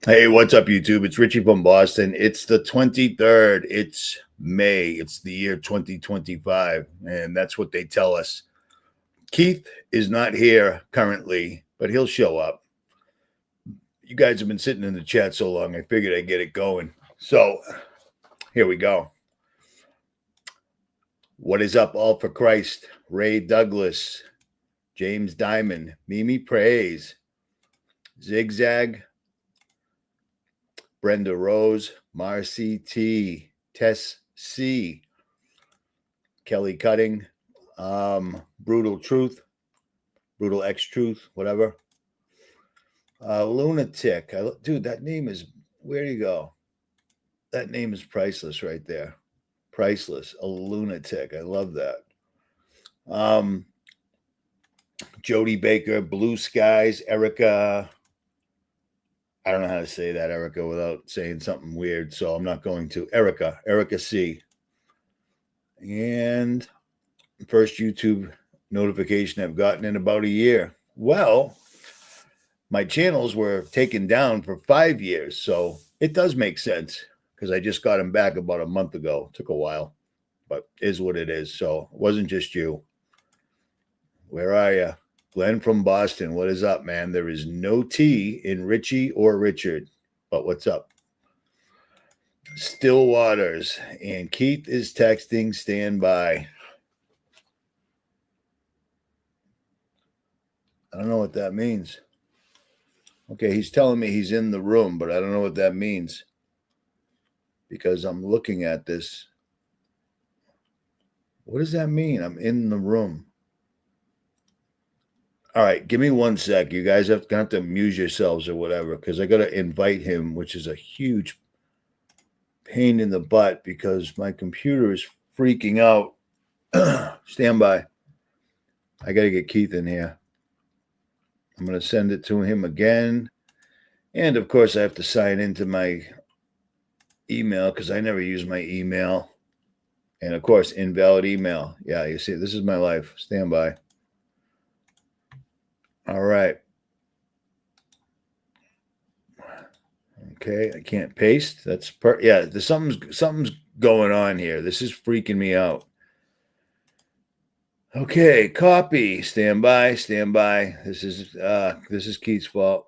Hey, what's up, YouTube? It's Richie from Boston. It's the 23rd. It's May. It's the year 2025. And that's what they tell us. Keith is not here currently, but he'll show up. You guys have been sitting in the chat so long, I figured I'd get it going. So here we go. What is up, all for Christ? Ray Douglas, James Diamond, Mimi Praise, Zigzag, Brenda Rose, Marcy T, Tess C, Kelly Cutting, Brutal Truth, Brutal X Truth, whatever. Lunatic. Dude, that name is, where do you go? That name is priceless right there. Priceless. A lunatic. I love that. Jody Baker, Blue Skies, Erica. I don't know how to say that, Erica, without saying something weird, so I'm not going to. Erica C. And first YouTube notification I've gotten in about a year. Well, my channels were taken down for 5 years, so it does make sense because I just got them back about a month ago. It took a while, but is what it is. So it wasn't just you. Where are you? Glenn from Boston. What is up, man? There is no T in Richie or Richard, but what's up? Still Waters. And Keith is texting, stand by. I don't know what that means. Okay, he's telling me he's in the room, but I don't know what that means because I'm looking at this. What does that mean? I'm in the room. All right, give me 1 sec. You guys gonna have to amuse yourselves or whatever because I got to invite him, which is a huge pain in the butt because my computer is freaking out. Stand by. I got to get Keith in here. I'm going to send it to him again. And, of course, I have to sign into my email because I never use my email. And, of course, invalid email. Yeah, you see, this is my life. Stand by. All right. Okay, I can't paste. That's yeah, there's something's going on here. This is freaking me out. Okay, copy. Stand by, stand by. This is Keith's fault.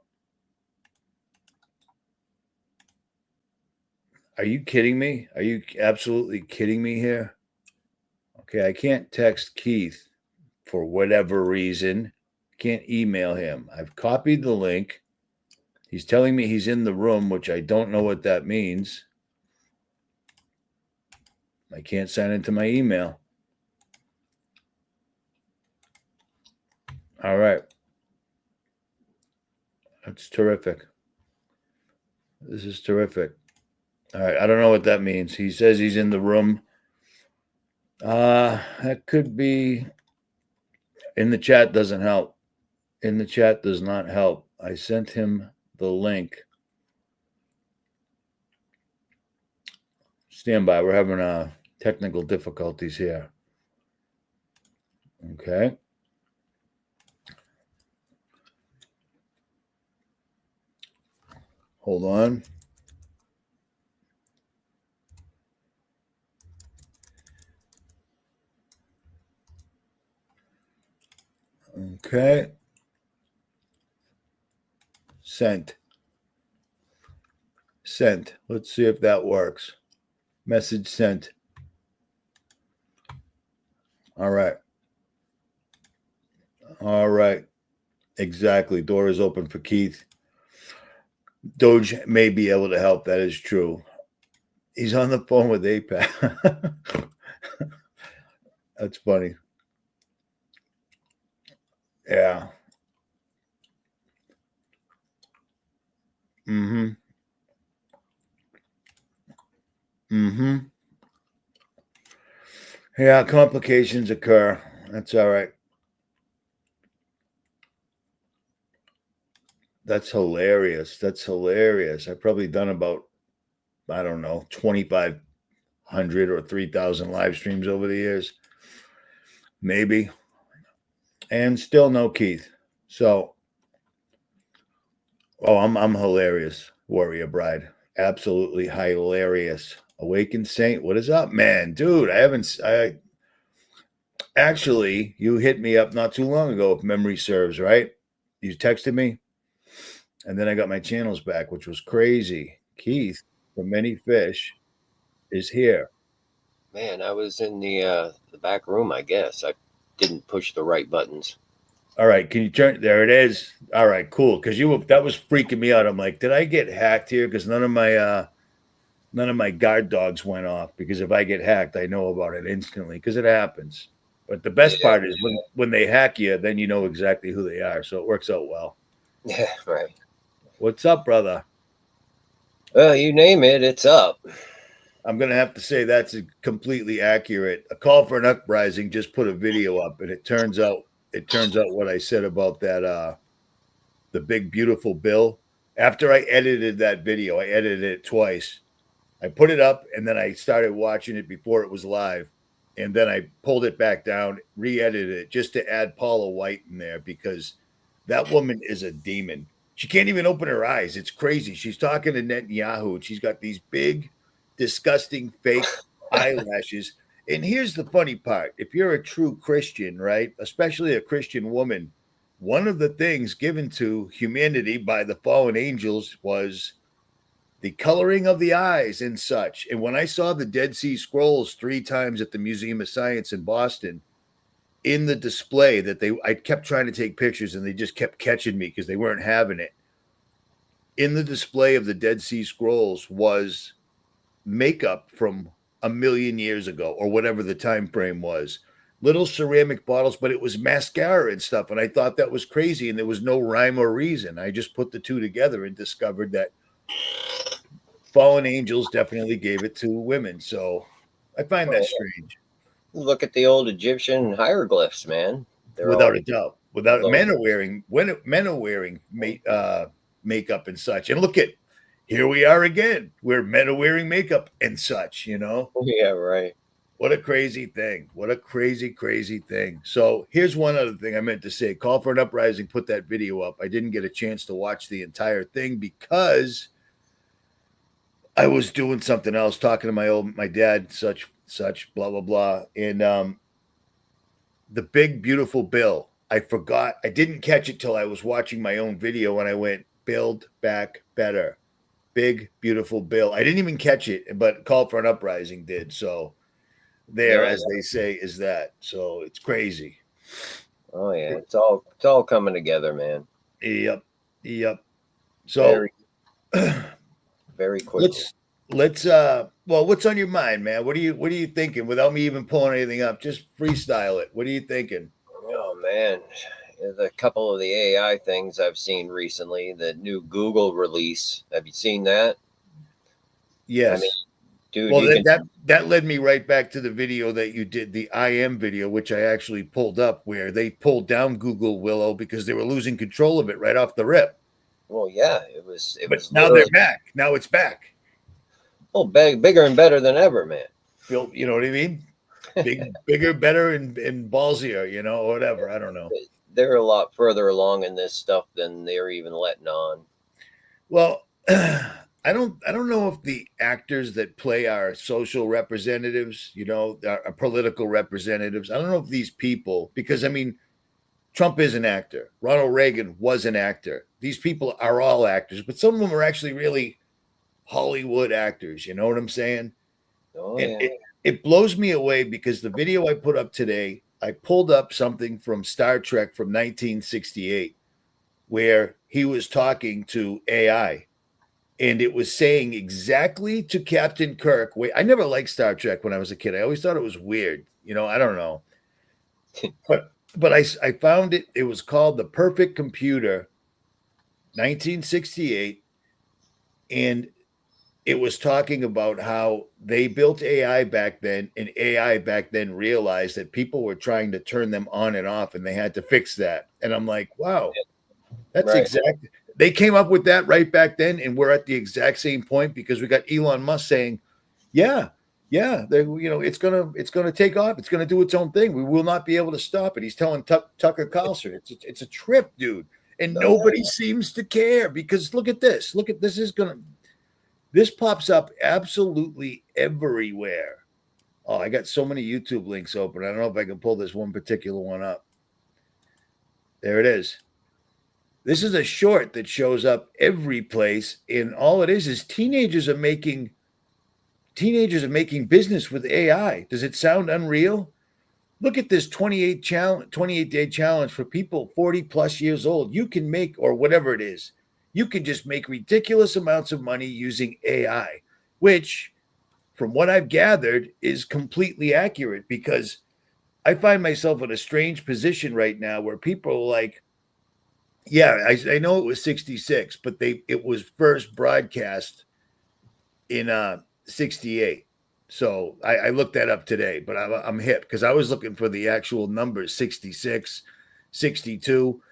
Are you kidding me? Are you absolutely kidding me here? Okay, I can't text Keith for whatever reason. Can't email him. I've copied the link. He's telling me he's in the room, which I don't know what that means. I can't sign into my email. All right. That's terrific. This is terrific. All right. I don't know what that means. He says he's in the room. That could be in the chat. Doesn't help. In the chat does not help. I sent him the link. Stand by. We're having technical difficulties here. Okay. Hold on. Okay. Sent. Sent. Let's see if that works. Message sent. All right. All right. Exactly. Door is open for Keith. Doge may be able to help. That is true. He's on the phone with APAC. That's funny. Yeah. Mm-hmm. Mm-hmm. Yeah, complications occur. That's all right. That's hilarious. That's hilarious. I've probably done about, I don't know, 2,500 or 3,000 live streams over the years. Maybe. And still no Keith. So, I'm hilarious. Warrior Bride. Absolutely hilarious. Awakened Saint, what is up, man? Dude, I actually, you hit me up not too long ago, if memory serves, right? You texted me, and then I got my channels back, which was crazy. Keith from Many Fish is here. Man, I was in the back room, I guess. I didn't push the right buttons. All right, can you turn? There it is. All right, cool. Because that was freaking me out. I'm like, did I get hacked here? Because none of my guard dogs went off. Because if I get hacked, I know about it instantly. Because it happens. But the best Yeah, part is when they hack you, then you know exactly who they are. So it works out well. yeah, right. What's up, brother? Well, you name it, it's up. I'm gonna have to say that's completely accurate. A Call for an Uprising just put a video up, and it turns out what I said about that the big beautiful bill. After I edited that video, I edited it twice. I put it up, and then I started watching it before it was live, and then I pulled it back down, re-edited it just to add Paula White in there because that woman is a demon. She can't even open her eyes. It's crazy. She's talking to Netanyahu, and she's got these big, disgusting fake eyelashes. And here's the funny part: if you're a true Christian, right, especially a Christian woman, one of the things given to humanity by the fallen angels was the coloring of the eyes and such. And when I saw the Dead Sea Scrolls 3 times at the Museum of Science in Boston, in the display I kept trying to take pictures and they just kept catching me because they weren't having it. In the display of the Dead Sea Scrolls was makeup from a million years ago or whatever the time frame was. Little ceramic bottles, but it was mascara and stuff. And I thought that was crazy. And there was no rhyme or reason. I just put the two together and discovered that fallen angels definitely gave it to women. So I find that strange. Look at the old Egyptian hieroglyphs, man. They're Without all a doubt. Without low. men are wearing makeup and such. And look at here we are again, where men are wearing makeup and such, you know. Yeah, right. What a crazy thing. What a crazy, crazy thing. So here's one other thing I meant to say. Call for an Uprising, put that video up. I didn't get a chance to watch the entire thing because I was doing something else, talking to my dad, such, blah, blah, blah. And the big, beautiful bill. I forgot. I didn't catch it till I was watching my own video and I went, Build Back Better. Big, beautiful bill. I didn't even catch it, but Call for an Uprising did. So there, as they say, is that. So it's crazy. Oh yeah, it's all coming together, man. Yep. So very quickly. Let's well, what's on your mind, man? What are you thinking without me even pulling anything up? Just freestyle it. What are you thinking? Oh man, the couple of the AI things I've seen recently, the new Google release. Have you seen that? Yes. I mean, dude, well, that led me right back to the video that you did, the IM video, which I actually pulled up, where they pulled down Google Willow because they were losing control of it right off the rip. Well, yeah, it was. But now they're back. Now it's back. Oh, bigger and better than ever, man. You know what I mean? Bigger, better, and ballsier, you know, or whatever. I don't know. They're a lot further along in this stuff than they're even letting on. Well, I don't know if the actors that play our social representatives, you know, our political representatives, I don't know if these people, because I mean, Trump is an actor. Ronald Reagan was an actor. These people are all actors, but some of them are actually really Hollywood actors. You know what I'm saying? Oh, and yeah. it blows me away because the video I put up today, I pulled up something from Star Trek from 1968 where he was talking to AI. And it was saying exactly to Captain Kirk. Wait, I never liked Star Trek when I was a kid. I always thought it was weird. You know, I don't know. But I found it. It was called The Perfect Computer, 1968. And it was talking about how they built AI back then, and AI back then realized that people were trying to turn them on and off, and they had to fix that. And I'm like, wow, that's right. exact. They came up with that right back then, and we're at the exact same point because we got Elon Musk saying, "Yeah, it's gonna take off. It's gonna do its own thing. We will not be able to stop it." He's telling Tucker Carlson, "It's a trip, dude." And Oh, nobody seems to care because look at this. This pops up absolutely everywhere. Oh, I got so many YouTube links open. I don't know if I can pull this one particular one up. There it is. This is a short that shows up every place, and all it is teenagers are making business with AI. Does it sound unreal? Look at this 28-day challenge for people 40 plus years old. You can make, or whatever it is, you can just make ridiculous amounts of money using AI, which, from what I've gathered, is completely accurate because I find myself in a strange position right now where people are like, yeah, I know it was 66, but it was first broadcast in 68. So I looked that up today, but I'm hip because I was looking for the actual numbers 66, 62.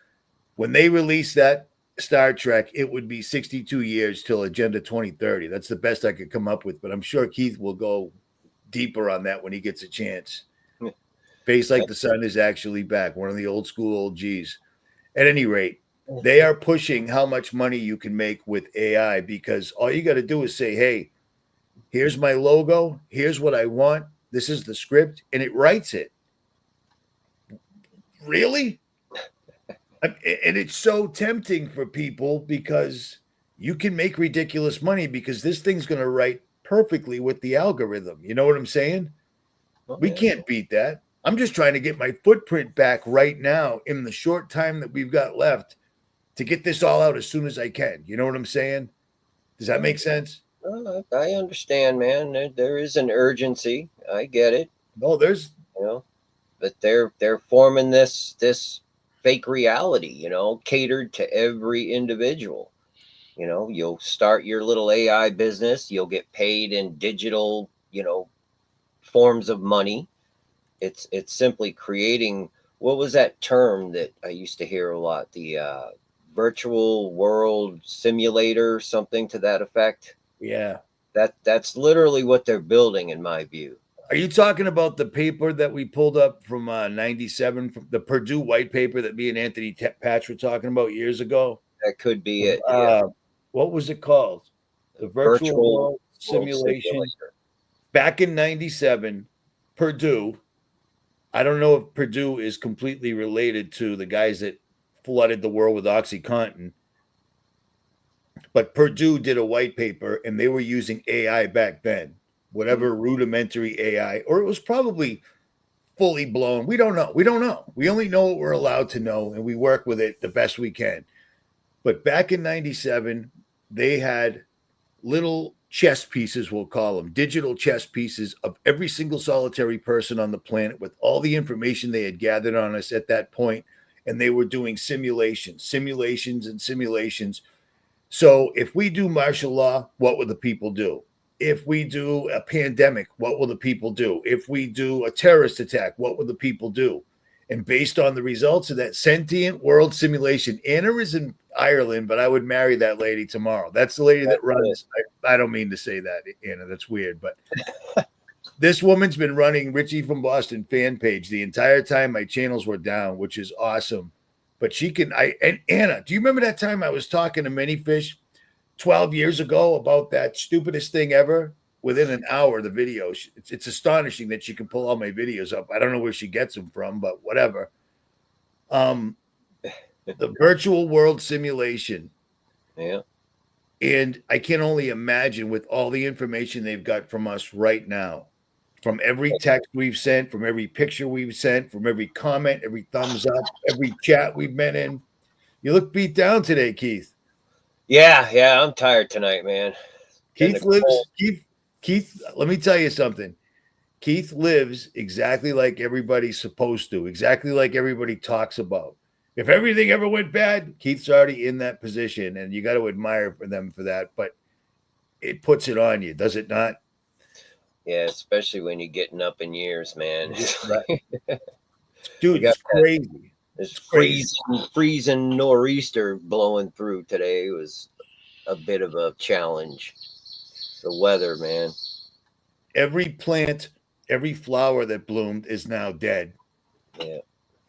When they released that Star Trek, it would be 62 years till Agenda 2030. That's the best I could come up with, but I'm sure Keith will go deeper on that when he gets a chance. Face Like the Sun is actually back, one of the old school OGs. At any rate, they are pushing how much money you can make with AI because all you got to do is say, hey, here's my logo. Here's what I want. This is the script. And it writes it. Really? And it's so tempting for people because you can make ridiculous money because this thing's going to write perfectly with the algorithm. You know what I'm saying? We can't beat that. I'm just trying to get my footprint back right now in the short time that we've got left to get this all out as soon as I can. You know what I'm saying? Does that make sense? I understand, man. There is an urgency. I get it. No, there's but they're forming this fake reality, catered to every individual. You'll start your little AI business. You'll get paid in digital, forms of money. It's simply creating. What was that term that I used to hear a lot? The virtual world simulator, something to that effect. Yeah. That's literally what they're building, in my view. Are you talking about the paper that we pulled up from 97, from the Purdue white paper that me and Anthony Patch were talking about years ago? That could be it. Yeah. What was it called? The virtual world simulation. Back in 97, Purdue. I don't know if Purdue is completely related to the guys that flooded the world with OxyContin, but Purdue did a white paper and they were using AI back then, whatever rudimentary AI, or it was probably fully blown. We don't know. We don't know. We only know what we're allowed to know and we work with it the best we can. But back in 97, they had little chess pieces, we'll call them, digital chess pieces of every single solitary person on the planet with all the information they had gathered on us at that point. And they were doing simulations. So if we do martial law, what will the people do? If we do a pandemic, what will the people do? If we do a terrorist attack, what will the people do? And based on the results of that Sentient world simulation, Anna is in Ireland, but I would marry that lady tomorrow. That's the lady that runs. I don't mean to say that, Anna. That's weird. But this woman's been running Richie from Boston fan page the entire time my channels were down, which is awesome. But she can, and Anna, do you remember that time I was talking to Manyfish 12 years ago about that stupidest thing ever? Within an hour, the video, it's astonishing that she can pull all my videos up. I don't know where she gets them from, but whatever. The virtual world simulation. Yeah. And I can only imagine with all the information they've got from us right now, from every text we've sent, from every picture we've sent, from every comment, every thumbs up, every chat we've been in. You look beat down today, Keith. Yeah, I'm tired tonight, man. Keith, let me tell you something. Keith lives exactly like everybody's supposed to, exactly like everybody talks about. If everything ever went bad, Keith's already in that position, and you got to admire them for that. But it puts it on you, does it not? Yeah, especially when you're getting up in years, man. Dude, it's crazy. It's freezing nor'easter blowing through today. It was a bit of a challenge. The weather, man. Every plant, every flower that bloomed is now dead. Yeah.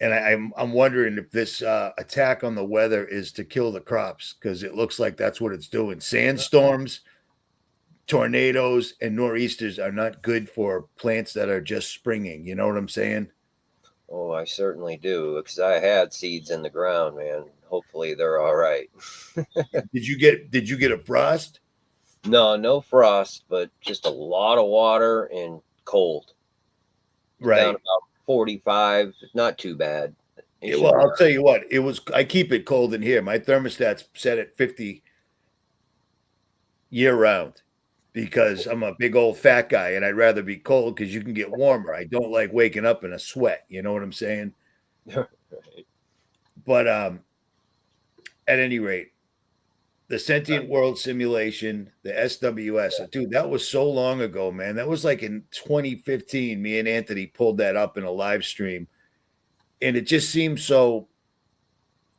And I'm wondering if this attack on the weather is to kill the crops, because it looks like that's what it's doing. Sandstorms, tornadoes, and nor'easters are not good for plants that are just springing. You know what I'm saying? Oh, I certainly do, because I had seeds in the ground, man. Hopefully they're all right. Did you get a frost? No, no frost, but just a lot of water and cold. Down Right. about 45. Not too bad. It Yeah, should well, be. I'll tell you what, it was. I keep it cold in here. My thermostat's set at 50 year round because I'm a big old fat guy and I'd rather be cold because you can get warmer. I don't like waking up in a sweat. You know what I'm saying? Right. But at any rate, the sentient world simulation, the SWS, dude, that was so long ago, man. That was like in 2015. Me and Anthony pulled that up in a live stream, and it just seems so.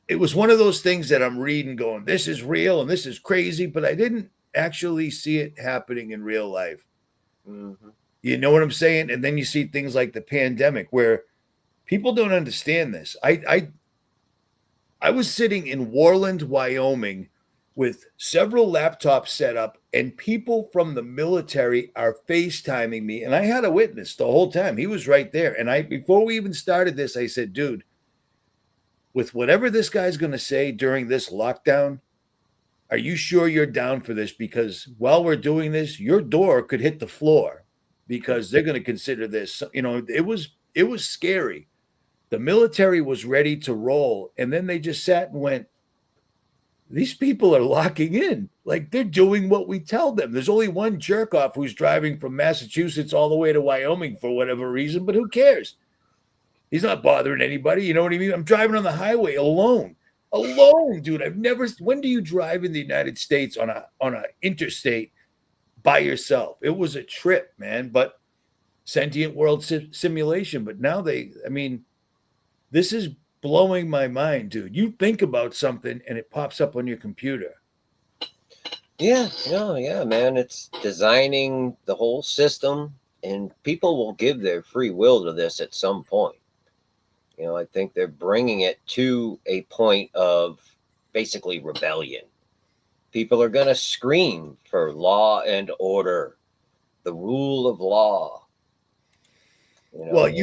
It was one of those things that I'm reading, going, "This is real and this is crazy," but I didn't actually see it happening in real life. Hmm. You know what I'm saying? And then you see things like the pandemic, where people don't understand this. I was sitting in Warland, Wyoming, with several laptops set up, and people from the military are FaceTiming me. And I had a witness the whole time. He was right there. And before we even started this, I said, dude, with whatever this guy's going to say during this lockdown, are you sure you're down for this? Because while we're doing this, your door could hit the floor because they're going to consider this, it was scary. The military was ready to roll. And then they just sat and went, these people are locking in. Like, they're doing what we tell them. There's only one jerk off who's driving from Massachusetts all the way to Wyoming for whatever reason, but who cares? He's not bothering anybody. You know what I mean? I'm driving on the highway alone. Alone, dude. When do you drive in the United States on a interstate by yourself? It was a trip, man. But sentient world simulation. But now this is blowing my mind, dude. You think about something and it pops up on your computer. Yeah, yeah, man. It's designing the whole system, and people will give their free will to this at some point. I think they're bringing it to a point of basically rebellion. People are going to scream for law and order, the rule of law. Well, And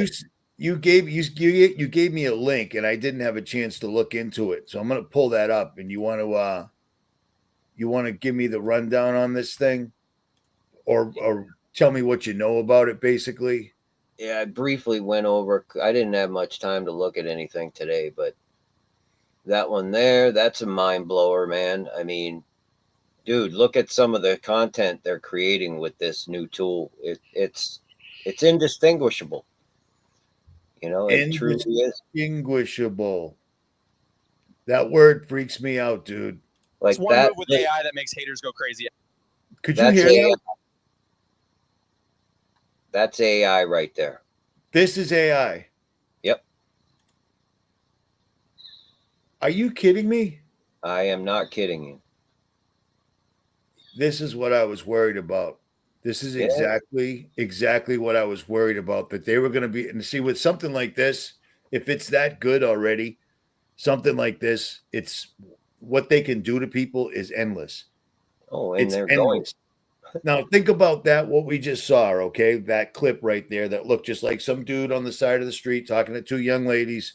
you gave me a link and I didn't have a chance to look into it. So I'm going to pull that up, and you want to give me the rundown on this thing, or tell me what you know about it basically. yeah, I briefly went over. I didn't have much time to look at anything today, but that one there, that's a mind blower, man. I mean, dude, look at some of the content they're creating with this new tool. It's indistinguishable. It truly is. Indistinguishable. That word freaks me out, dude. It's Like one that. move with AI that makes haters go crazy. Could you That's hear AI. that? That's AI right there. This is AI. Yep. Are you kidding me? I am not kidding you. This is what I was worried about. This is Yeah. exactly what I was worried about, that they were going to be. And see, with something like this, if it's that good already, something like this, it's what they can do to people is endless. Oh, and It's they're going. endless. Now think about that, what we just saw, okay? That clip right there that looked just like some dude on the side of the street talking to two young ladies.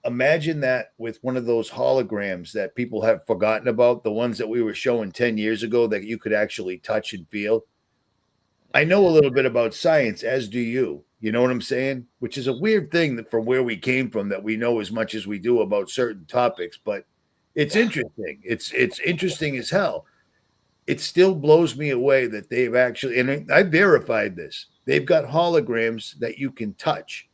Imagine that with one of those holograms that people have forgotten about, the ones that we were showing 10 years ago that you could actually touch and feel. I know a little bit about science, as do you. You know what I'm saying? Which is a weird thing that from where we came from, that we know as much as we do about certain topics, but it's interesting. It's interesting as hell. It still blows me away that they've actually, and I verified this. They've got holograms that you can touch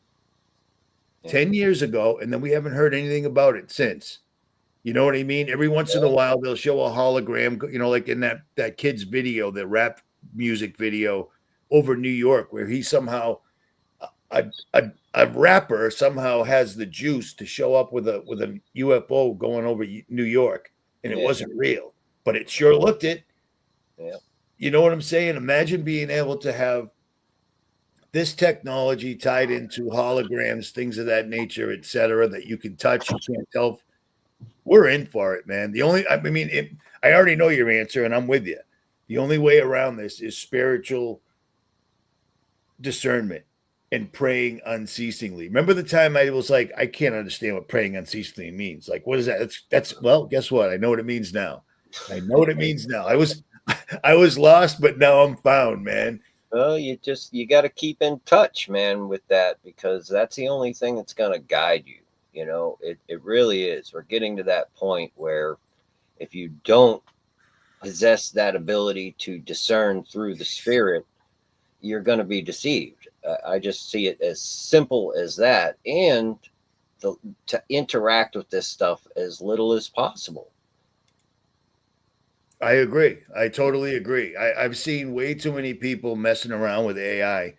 10 years ago, and then we haven't heard anything about it since. You know what I mean? Every once in a while, they'll show a hologram, like in that kid's video, the rap music video over New York, where he somehow, a rapper somehow has the juice to show up with a UFO going over New York, and it wasn't real, but it sure looked it. Yeah. You know what I'm saying? Imagine being able to have this technology tied into holograms, things of that nature, et cetera, that you can touch, you can't tell. We're in for it, man. I already know your answer, and I'm with you. The only way around this is spiritual discernment and praying unceasingly. Remember the time I was like, I can't understand what praying unceasingly means. Like, what is that? That's well, guess what? I know what it means now. I know what it means now. I was lost, but now I'm found, man. Well, you got to keep in touch, man, with that, because that's the only thing that's going to guide you. You know, it really is. We're getting to that point where if you don't possess that ability to discern through the spirit, you're going to be deceived. I just see it as simple as that, and to interact with this stuff as little as possible. I agree. I totally agree. I've seen way too many people messing around with AI.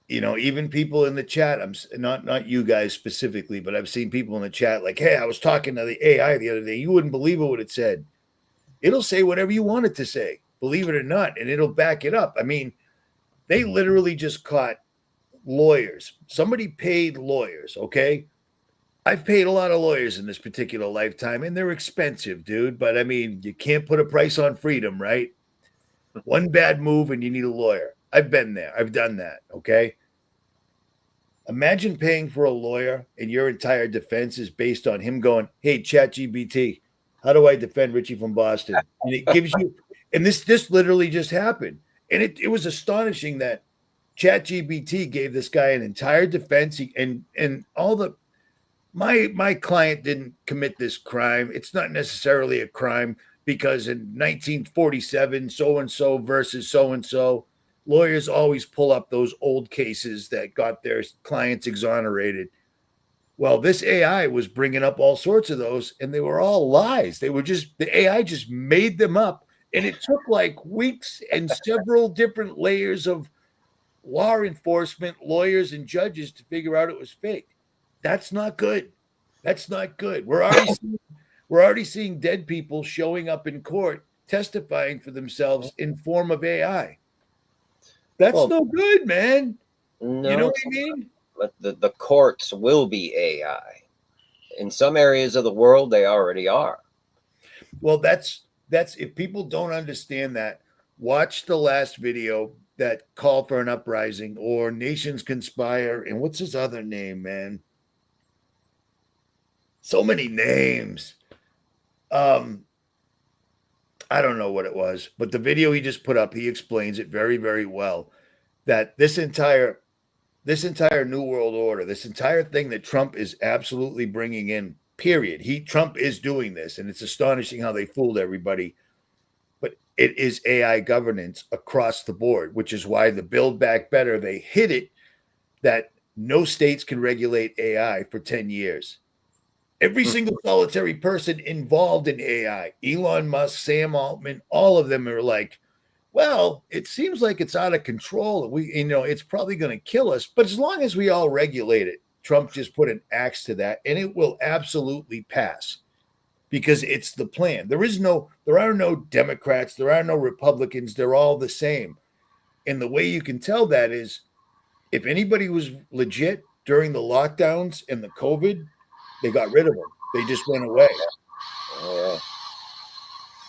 You know, even people in the chat. Not you guys specifically, but I've seen people in the chat like, "Hey, I was talking to the AI the other day. You wouldn't believe what it said. It'll say whatever you want it to say, believe it or not, and it'll back it up." I mean, they literally just caught lawyers. Somebody paid lawyers. Okay, I've paid a lot of lawyers in this particular lifetime, and they're expensive, dude. But I mean, you can't put a price on freedom, right? One bad move and you need a lawyer. I've been there. I've done that. Okay. Imagine paying for a lawyer and your entire defense is based on him going, "Hey, ChatGPT, how do I defend Richie from Boston?" And it gives you, and this literally just happened. And it was astonishing that ChatGPT gave this guy an entire defense. And all the my client didn't commit this crime. It's not necessarily a crime because in 1947, so and so versus so and so, lawyers always pull up those old cases that got their clients exonerated. Well, this AI was bringing up all sorts of those, and they were all lies. They were just the AI just made them up, and it took like weeks and several different layers of law enforcement, lawyers, and judges to figure out it was fake. That's not good. That's not good. We're already seeing dead people showing up in court testifying for themselves in form of AI. That's Well, no good, man. no, You know what I mean? but the courts will be AI. In some areas of the world, they already are. Well, that's if people don't understand that, watch the last video that call for an uprising or nations conspire. And what's his other name, man? So many names. I don't know what it was, but the video he just put up, he explains it very, very well. That this entire new world order, this entire thing that Trump is absolutely bringing in, period. Trump is doing this, and it's astonishing how they fooled everybody. But it is AI governance across the board, which is why the Build Back Better, they hit it that no states can regulate AI for 10 years. Every single solitary person involved in AI, Elon Musk, Sam Altman, all of them are like, well, it seems like it's out of control. It's probably going to kill us. But as long as we all regulate it, Trump just put an axe to that, and it will absolutely pass because it's the plan. There are no Democrats, there are no Republicans. They're all the same. And the way you can tell that is if anybody was legit during the lockdowns and the COVID, they got rid of them. They just went away. Oh,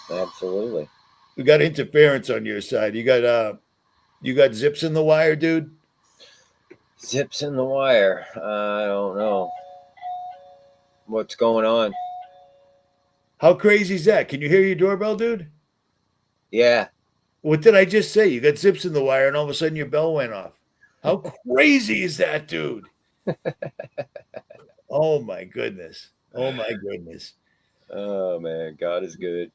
yeah. Absolutely. We got interference on your side. You got zips in the wire, dude? Zips in the wire. I don't know what's going on. How crazy is that? Can you hear your doorbell, dude? Yeah. What did I just say? You got zips in the wire, and all of a sudden your bell went off. How crazy is that, dude? Oh my goodness. Oh my goodness. Oh man, God is good.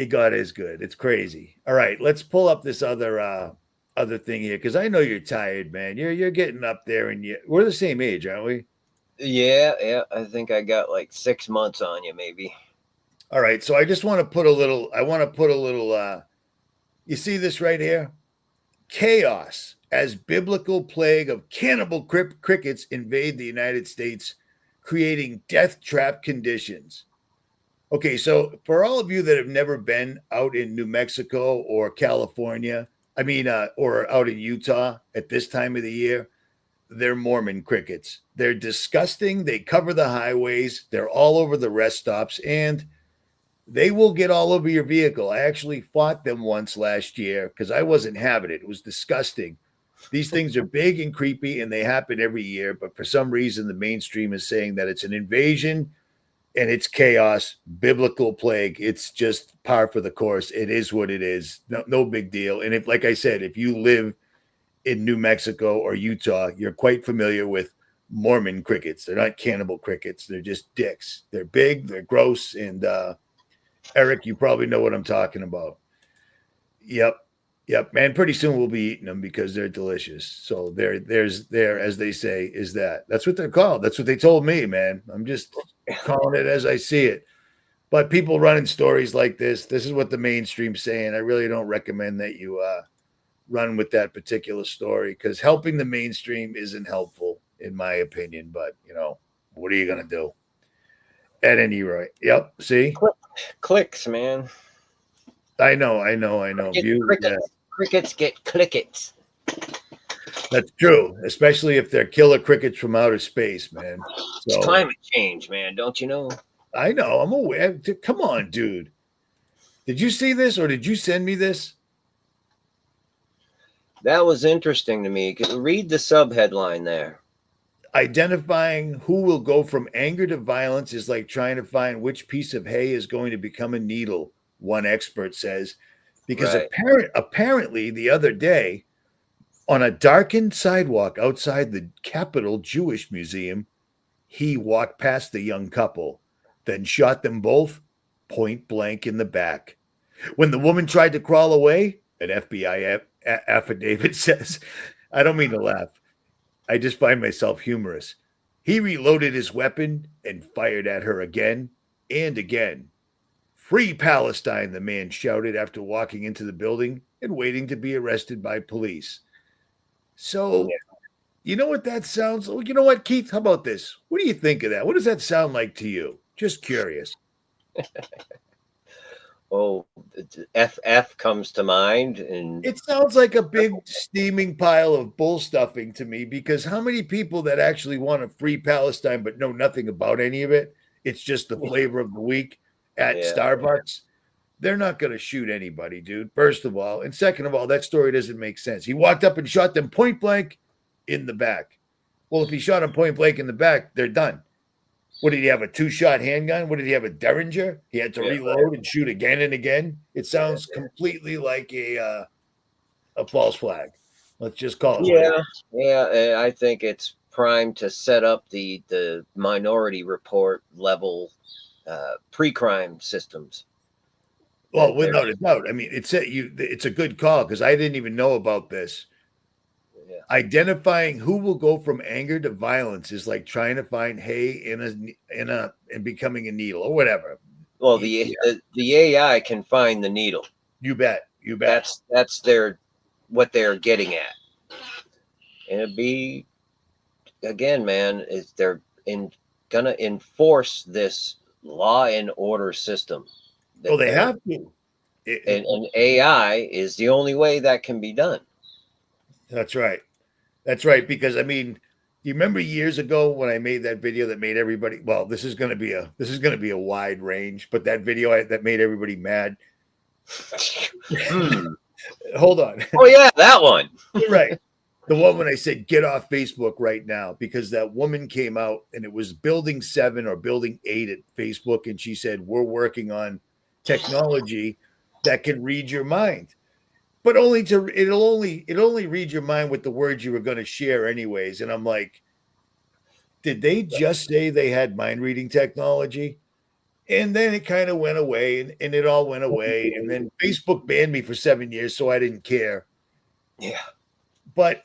God is good. It's crazy. All right, let's pull up this other thing here because I know you're tired, man. You're getting up there, and we're the same age, aren't we? Yeah. I think I got like 6 months on you, maybe. All right, so I just want to put a little. You see this right here? Chaos as biblical plague of cannibal crickets invade the United States, creating death trap conditions. Okay, so for all of you that have never been out in New Mexico or California, I mean, or out in Utah at this time of the year, they're Mormon crickets. They're disgusting. They cover the highways. They're all over the rest stops, and they will get all over your vehicle. I actually fought them once last year because I wasn't having it. It was disgusting. These things are big and creepy, and they happen every year. But for some reason, the mainstream is saying that it's an invasion and it's chaos, biblical plague. It's just par for the course. It is what it is. No big deal. And if, like I said, if you live in New Mexico or Utah, you're quite familiar with Mormon crickets. They're not cannibal crickets. They're just dicks. They're big, they're gross. And Eric, you probably know what I'm talking about. Yep. Man, pretty soon we'll be eating them because they're delicious. So there's, as they say, is that. That's what they're called. That's what they told me, man. I'm just calling it as I see it. But people running stories like this is what the mainstream's saying. I really don't recommend that you run with that particular story because helping the mainstream isn't helpful, in my opinion. But, what are you going to do? At any rate. Yep. See? Clicks, man. I know. Crickets get clickets. That's true, especially if they're killer crickets from outer space, man. It's climate change, man. Don't you know? I know. I'm aware. Come on, dude. Did you see this or did you send me this? That was interesting to me. Read the subheadline there. Identifying who will go from anger to violence is like trying to find which piece of hay is going to become a needle, one expert says. Because apparently the other day, on a darkened sidewalk outside the Capitol Jewish Museum, he walked past the young couple, then shot them both point blank in the back. When the woman tried to crawl away, an FBI affidavit says, I don't mean to laugh. I just find myself humorous. He reloaded his weapon and fired at her again and again. Free Palestine, the man shouted after walking into the building and waiting to be arrested by police. So, you know what that sounds like? You know what, Keith? How about this? What do you think of that? What does that sound like to you? Just curious. FF comes to mind. And it sounds like a big steaming pile of bull stuffing to me because how many people that actually want to free Palestine but know nothing about any of it? It's just the flavor of the week at Starbucks. They're not going to shoot anybody, dude, first of all. And second of all, that story doesn't make sense. He walked up and shot them point blank in the back. Well, if he shot them point blank in the back, they're done. What did he have, a 2-shot handgun? What did he have, a Derringer? He had to reload and shoot again and again. It sounds completely like a false flag. Let's just call it. Yeah. I think it's primed to set up the Minority Report level pre-crime systems. Well, without a doubt. I mean, it's a good call because I didn't even know about this. Yeah. Identifying who will go from anger to violence is like trying to find hay and becoming a needle or whatever. Well, the AI can find the needle. You bet. That's what they're getting at. And it'd be, again, man, is they're gonna enforce this law and order system. Well, they have to. And AI is the only way that can be done. That's right. Because I mean, you remember years ago when I made that video that made everybody, well, this is going to be a wide range, but that video that made everybody mad. Hold on. Oh yeah, that one. Right. The one when I said, get off Facebook right now, because that woman came out and it was building 7 or building 8 at Facebook. And she said, we're working on technology that can read your mind, but it'll only read your mind with the words you were going to share anyways. And I'm like, did they just say they had mind reading technology? And then it kind of went away and it all went away. And then Facebook banned me for 7 years. So I didn't care. Yeah. But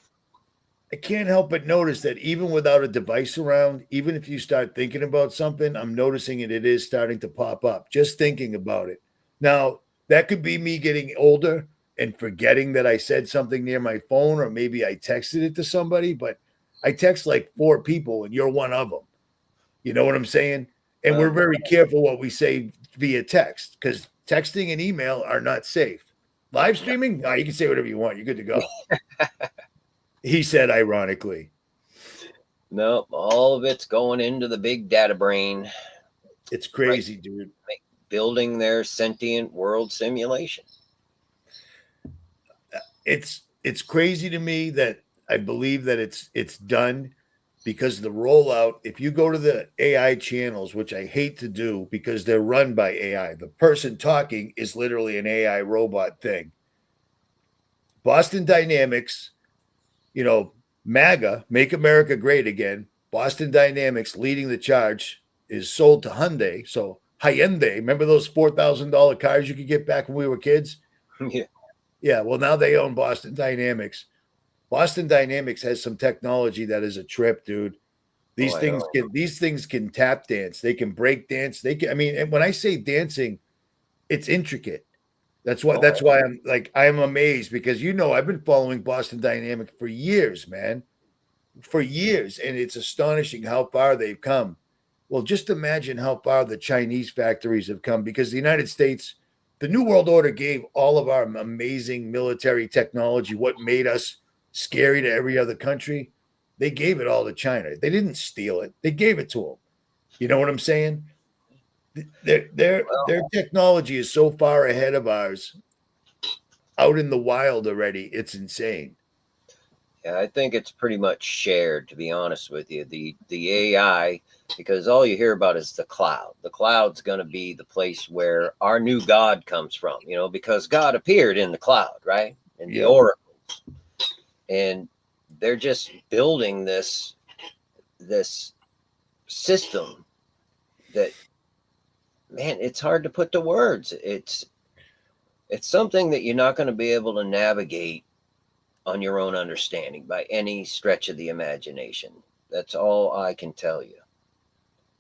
I can't help but notice that even without a device around, even if you start thinking about something, I'm noticing it is starting to pop up, just thinking about it. Now, that could be me getting older and forgetting that I said something near my phone, or maybe I texted it to somebody, but I text like 4 people and you're one of them. You know what I'm saying? And we're very careful what we say via text because texting and email are not safe. Live streaming? No, you can say whatever you want. You're good to go. He said ironically. No, all of it's going into the big data brain, It's crazy, dude. building their sentient world simulation. It's crazy to me that I believe that it's done because the rollout, if you go to the AI channels, which I hate to do because they're run by AI, the person talking is literally an AI robot thing. Boston Dynamics, MAGA, Make America Great Again. Boston Dynamics leading the charge is sold to Hyundai. So Hyundai, remember those $4,000 cars you could get back when we were kids? Yeah. Yeah, well, now they own Boston Dynamics. Boston Dynamics has some technology that is a trip, dude. These things can tap dance. They can break dance. And when I say dancing, it's intricate. That's why I am amazed because I've been following Boston Dynamics for years, man. For years, and it's astonishing how far they've come. Well, just imagine how far the Chinese factories have come because the United States, the New World Order gave all of our amazing military technology, what made us scary to every other country. They gave it all to China. They didn't steal it. They gave it to them. You know what I'm saying? Their technology is so far ahead of ours out in the wild already. It's insane. Yeah, I think it's pretty much shared, to be honest with you. The AI, because all you hear about is the cloud. The cloud's going to be the place where our new God comes from, because God appeared in the cloud, right? In the oracles. And they're just building this system that, man, it's hard to put to words. It's something that you're not going to be able to navigate on your own understanding by any stretch of the imagination. That's all I can tell you.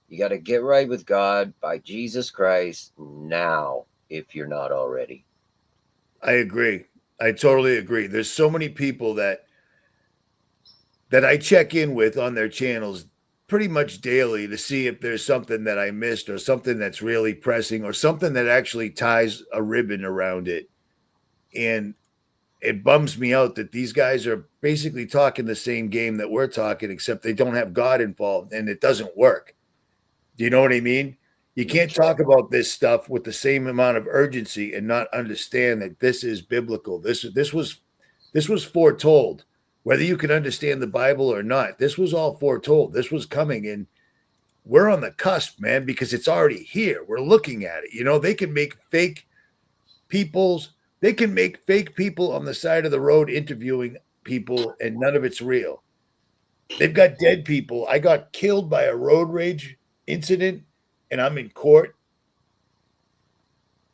You got to get right with God by Jesus Christ now, if you're not already. I agree. I totally agree. There's so many people that I check in with on their channels pretty much daily to see if there's something that I missed or something that's really pressing or something that actually ties a ribbon around it. And it bums me out that these guys are basically talking the same game that we're talking, except they don't have God involved and it doesn't work. Do you know what I mean? You can't talk about this stuff with the same amount of urgency and not understand that this is biblical. This was foretold. Whether you can understand the Bible or not, this was all foretold. This was coming, and we're on the cusp, man, because it's already here. We're looking at it. They can make fake people on the side of the road interviewing people, and none of it's real. They've got dead people. I got killed by a road rage incident, and I'm in court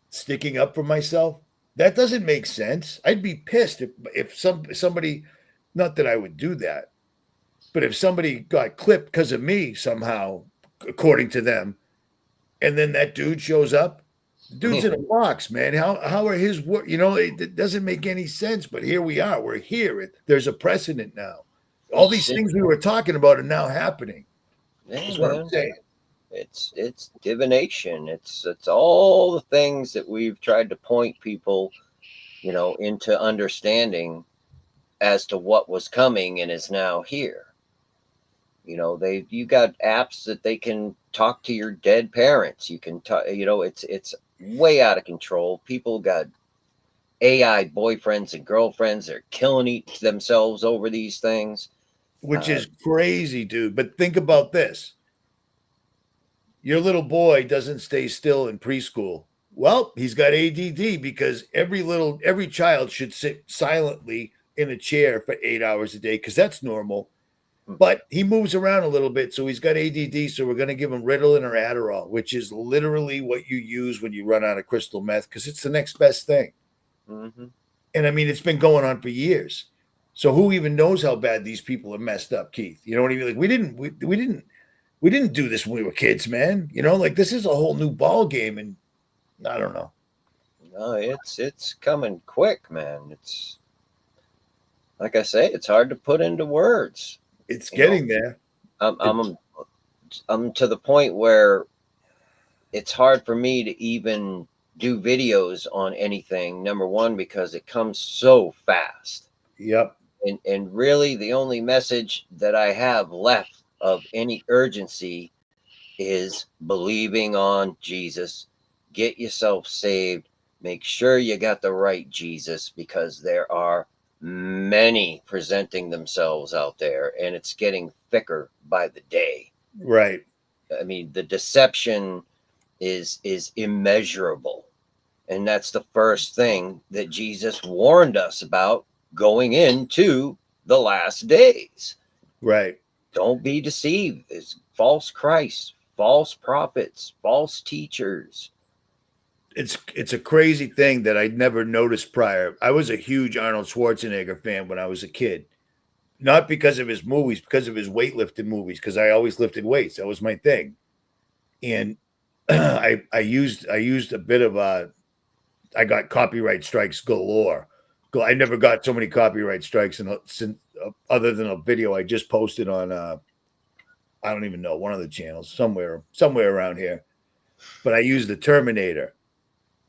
sticking up for myself. That doesn't make sense. I'd be pissed if somebody, not that I would do that, but if somebody got clipped because of me somehow, according to them, and then that dude shows up, the dude's in a box, man. How are his work? It doesn't make any sense, but here we are. We're here. There's a precedent now. All these things we were talking about are now happening. That's what I'm saying. It's divination. It's all the things that we've tried to point people, into understanding as to what was coming and is now here. You got apps that they can talk to your dead parents. You can talk, it's way out of control. People got AI boyfriends and girlfriends. They're killing themselves over these things. Which is crazy, dude. But think about this. Your little boy doesn't stay still in preschool. Well, he's got ADD because every child should sit silently in a chair for 8 hours a day because that's normal. But he moves around a little bit, so he's got ADD. So we're going to give him Ritalin or Adderall, which is literally what you use when you run out of crystal meth because it's the next best thing. Mm-hmm. And I mean, it's been going on for years. So who even knows how bad these people are messed up, Keith? You know what I mean? Like we didn't do this when we were kids, man. This is a whole new ball game, and I don't know. No, it's coming quick, man. It's like I say, it's hard to put into words. It's getting there. I'm to the point where it's hard for me to even do videos on anything. Number one, because it comes so fast. Yep. And really the only message that I have left of any urgency is believing on Jesus. Get yourself saved. Make sure you got the right Jesus, because there are many presenting themselves out there, and it's getting thicker by the day. Right. I mean, the deception is immeasurable. And that's the first thing that Jesus warned us about going into the last days. Right. Don't be deceived. There's false Christ, false prophets, false teachers. It's a crazy thing that I'd never noticed prior. I was a huge Arnold Schwarzenegger fan when I was a kid. Not because of his movies, because of his weightlifting movies, because I always lifted weights. That was my thing. And I used a bit of I got copyright strikes galore. I never got so many copyright strikes since other than a video I just posted on I don't even know, one of the channels somewhere around here. But I used the Terminator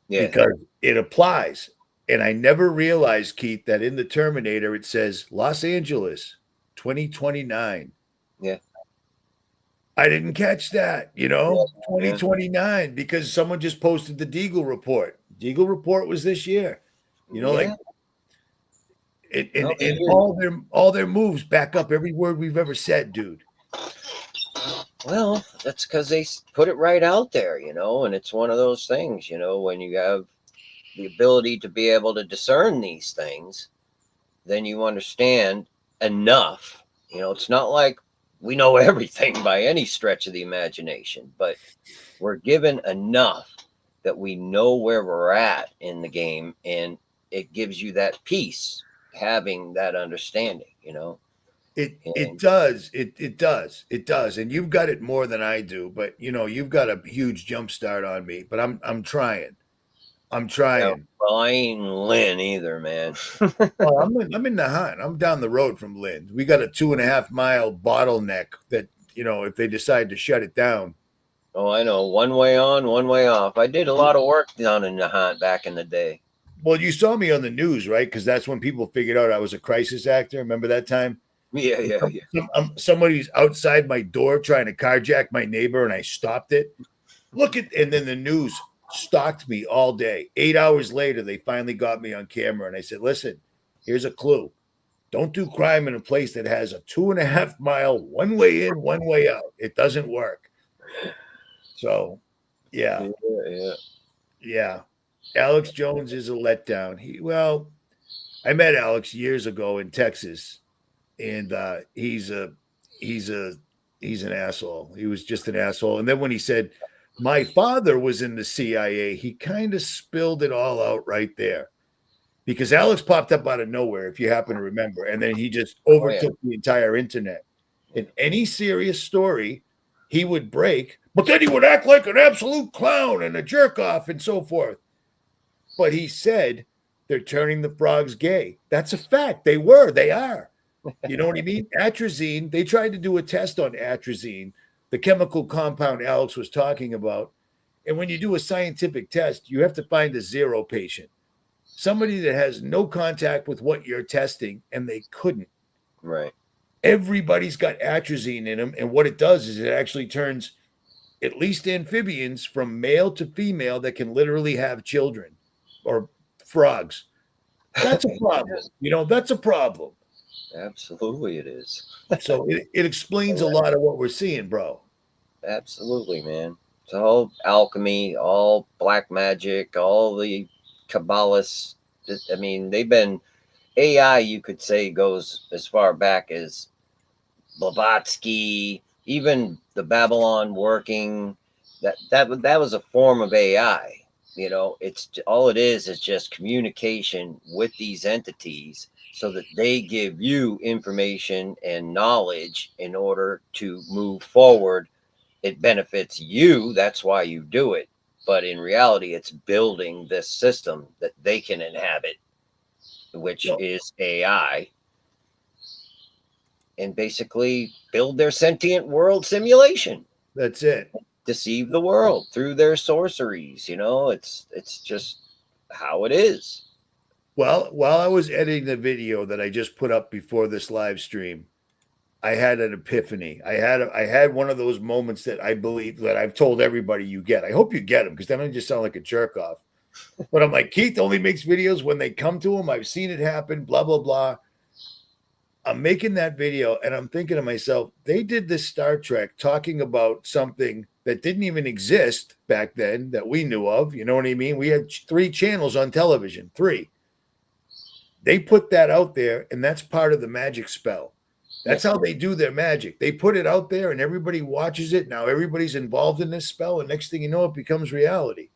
because it applies. And I never realized, Keith, that in the Terminator it says Los Angeles 2029. Yeah. I didn't catch that, 2029, because someone just posted the Deagle report. Deagle report was this year. Like it, and all their moves back up every word we've ever said, dude. Well, that's because they put it right out there, and it's one of those things, when you have the ability to be able to discern these things, then you understand enough. It's not like we know everything by any stretch of the imagination, but we're given enough that we know where we're at in the game, and it gives you that peace having that understanding. It does. It does. And you've got it more than I do, but you've got a huge jump start on me, but I'm trying. Yeah, well, I ain't Lynn either, man. Well, I'm in the hunt. I'm down the road from Lynn. We got a 2.5 mile bottleneck that, if they decide to shut it down. Oh, I know. One way on, one way off. I did a lot of work down in the hunt back in the day. Well, you saw me on the news, right? Because that's when people figured out I was a crisis actor. Remember that time? Yeah. Somebody's outside my door trying to carjack my neighbor, and I stopped it. And then the news stalked me all day. 8 hours later, they finally got me on camera, and I said, "Listen, here's a clue. Don't do crime in a place that has a 2.5 mile one way in, one way out. It doesn't work." So, yeah. Alex Jones is a letdown. I met Alex years ago in Texas, and he's an asshole. He was just an asshole. And then when he said my father was in the CIA, he kind of spilled it all out right there, because Alex popped up out of nowhere, if you happen to remember, and then he just overtook the entire internet. In any serious story, he would break, but then he would act like an absolute clown and a jerk off and so forth. But he said they're turning the frogs gay. That's a fact. They are. You know what I mean? Atrazine, they tried to do a test on atrazine, the chemical compound Alex was talking about. And when you do a scientific test, you have to find a zero patient, somebody that has no contact with what you're testing, and they couldn't. Right. Everybody's got atrazine in them. And what it does is it actually turns at least amphibians from male to female that can literally have children, or frogs. That's a problem. That's a problem. Absolutely it is. So it explains a lot of what we're seeing, bro. Absolutely, man. It's all alchemy, all black magic, all the Kabbalists. I mean, they've been AI, you could say, goes as far back as Blavatsky, even the Babylon working. That was a form of AI. It's all it is just communication with these entities, so that they give you information and knowledge in order to move forward. It benefits you. That's why you do it. But in reality, it's building this system that they can inhabit, which is AI, and basically build their sentient world simulation. That's it. deceive the world through their sorceries. You know, it's just how it is. Well, while I was editing the video that I just put up before this live stream, I had an epiphany. I had one of those moments that I believe that I've told everybody you get. I hope you get them because then I just sound like a jerk off. But I'm like, Keith only makes videos when they come to him. I've seen it happen, blah, blah, blah. I'm making that video and I'm thinking to myself, they did this Star Trek talking about something that didn't even exist back then that we knew of. You know what I mean? We had 3 channels on television, 3. They put that out there, and that's part of the magic spell. That's how they do their magic. They put it out there, and everybody watches it. Now everybody's involved in this spell, and next thing you know, it becomes reality.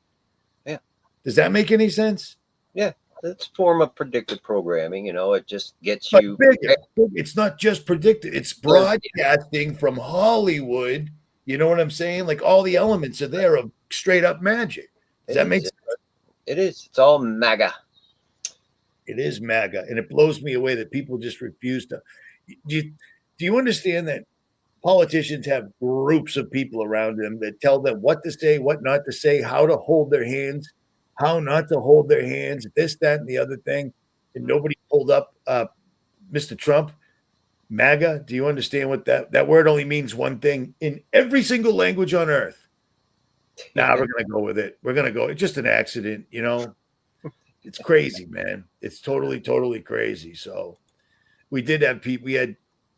Yeah. Does that make any sense? Yeah. It's a form of predictive programming. You know, it just gets But you. bigger. It's not just predictive. It's broadcasting from Hollywood. You know what I'm saying? Like all the elements are there of straight up magic. Does that make sense? It is. It's all MAGA. It is MAGA, and it blows me away that people just refuse to. Do you understand that politicians have groups of people around them that tell them what to say, what not to say, how to hold their hands, how not to hold their hands, this, that, and the other thing, and nobody pulled up Mr. Trump? MAGA, do you understand what that word only means one thing in every single language on earth? Nah, we're going to go with it. We're going to go. It's just an accident, you know? It's crazy, man. It's totally, totally crazy. So we did have people. We had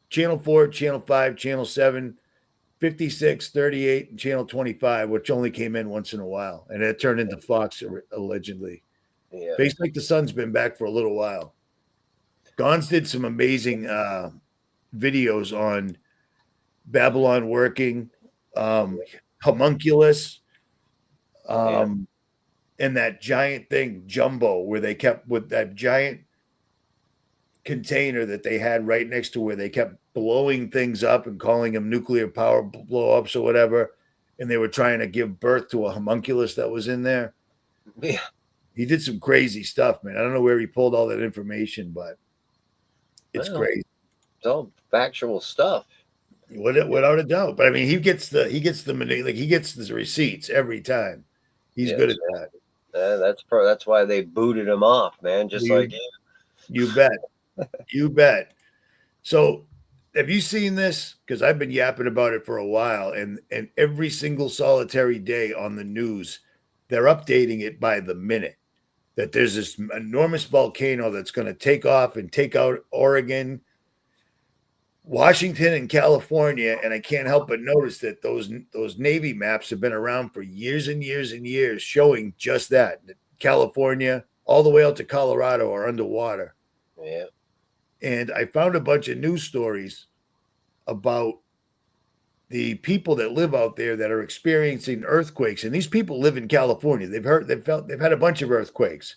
Channel 4, Channel 5, Channel 7, 56, 38, and Channel 25, which only came in once in a while. And it turned into Fox, allegedly. Yeah. Face Like the Sun's been back for a little while. Gons did some amazing videos on Babylon working, homunculus, and that giant thing, Jumbo, where they kept with that giant container that they had right next to where they kept blowing things up and calling them nuclear power blow-ups or whatever. And they were trying to give birth to a homunculus that was in there. Yeah. He did some crazy stuff, man. I don't know where he pulled all that information, but it's crazy. It's all factual stuff. Without a doubt. But I mean, he gets the receipts every time. He's good at that. That's why they booted him off, man. Just like you. You bet. You bet. So have you seen this? Because I've been yapping about it for a while, and every single solitary day on the news, they're updating it by the minute. That there's this enormous volcano that's going to take off and take out Oregon, Washington, and California. And I can't help but notice that those Navy maps have been around for years and years and years, showing just that California all the way out to Colorado are underwater. Yeah. And I found a bunch of news stories about the people that live out there that are experiencing earthquakes. And these people live in California. They've had a bunch of earthquakes.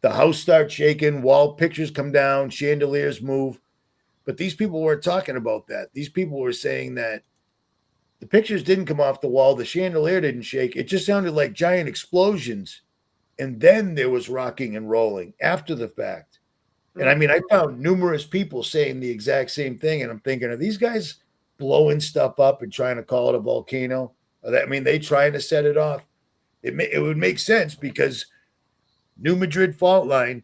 The house starts shaking, wall pictures come down, chandeliers move. But these people weren't talking about that. These people were saying that the pictures didn't come off the wall. The chandelier didn't shake. It just sounded like giant explosions. And then there was rocking and rolling after the fact. And I mean, I found numerous people saying the exact same thing. And I'm thinking, are these guys blowing stuff up and trying to call it a volcano? They trying to set it off. It would make sense because New Madrid fault line,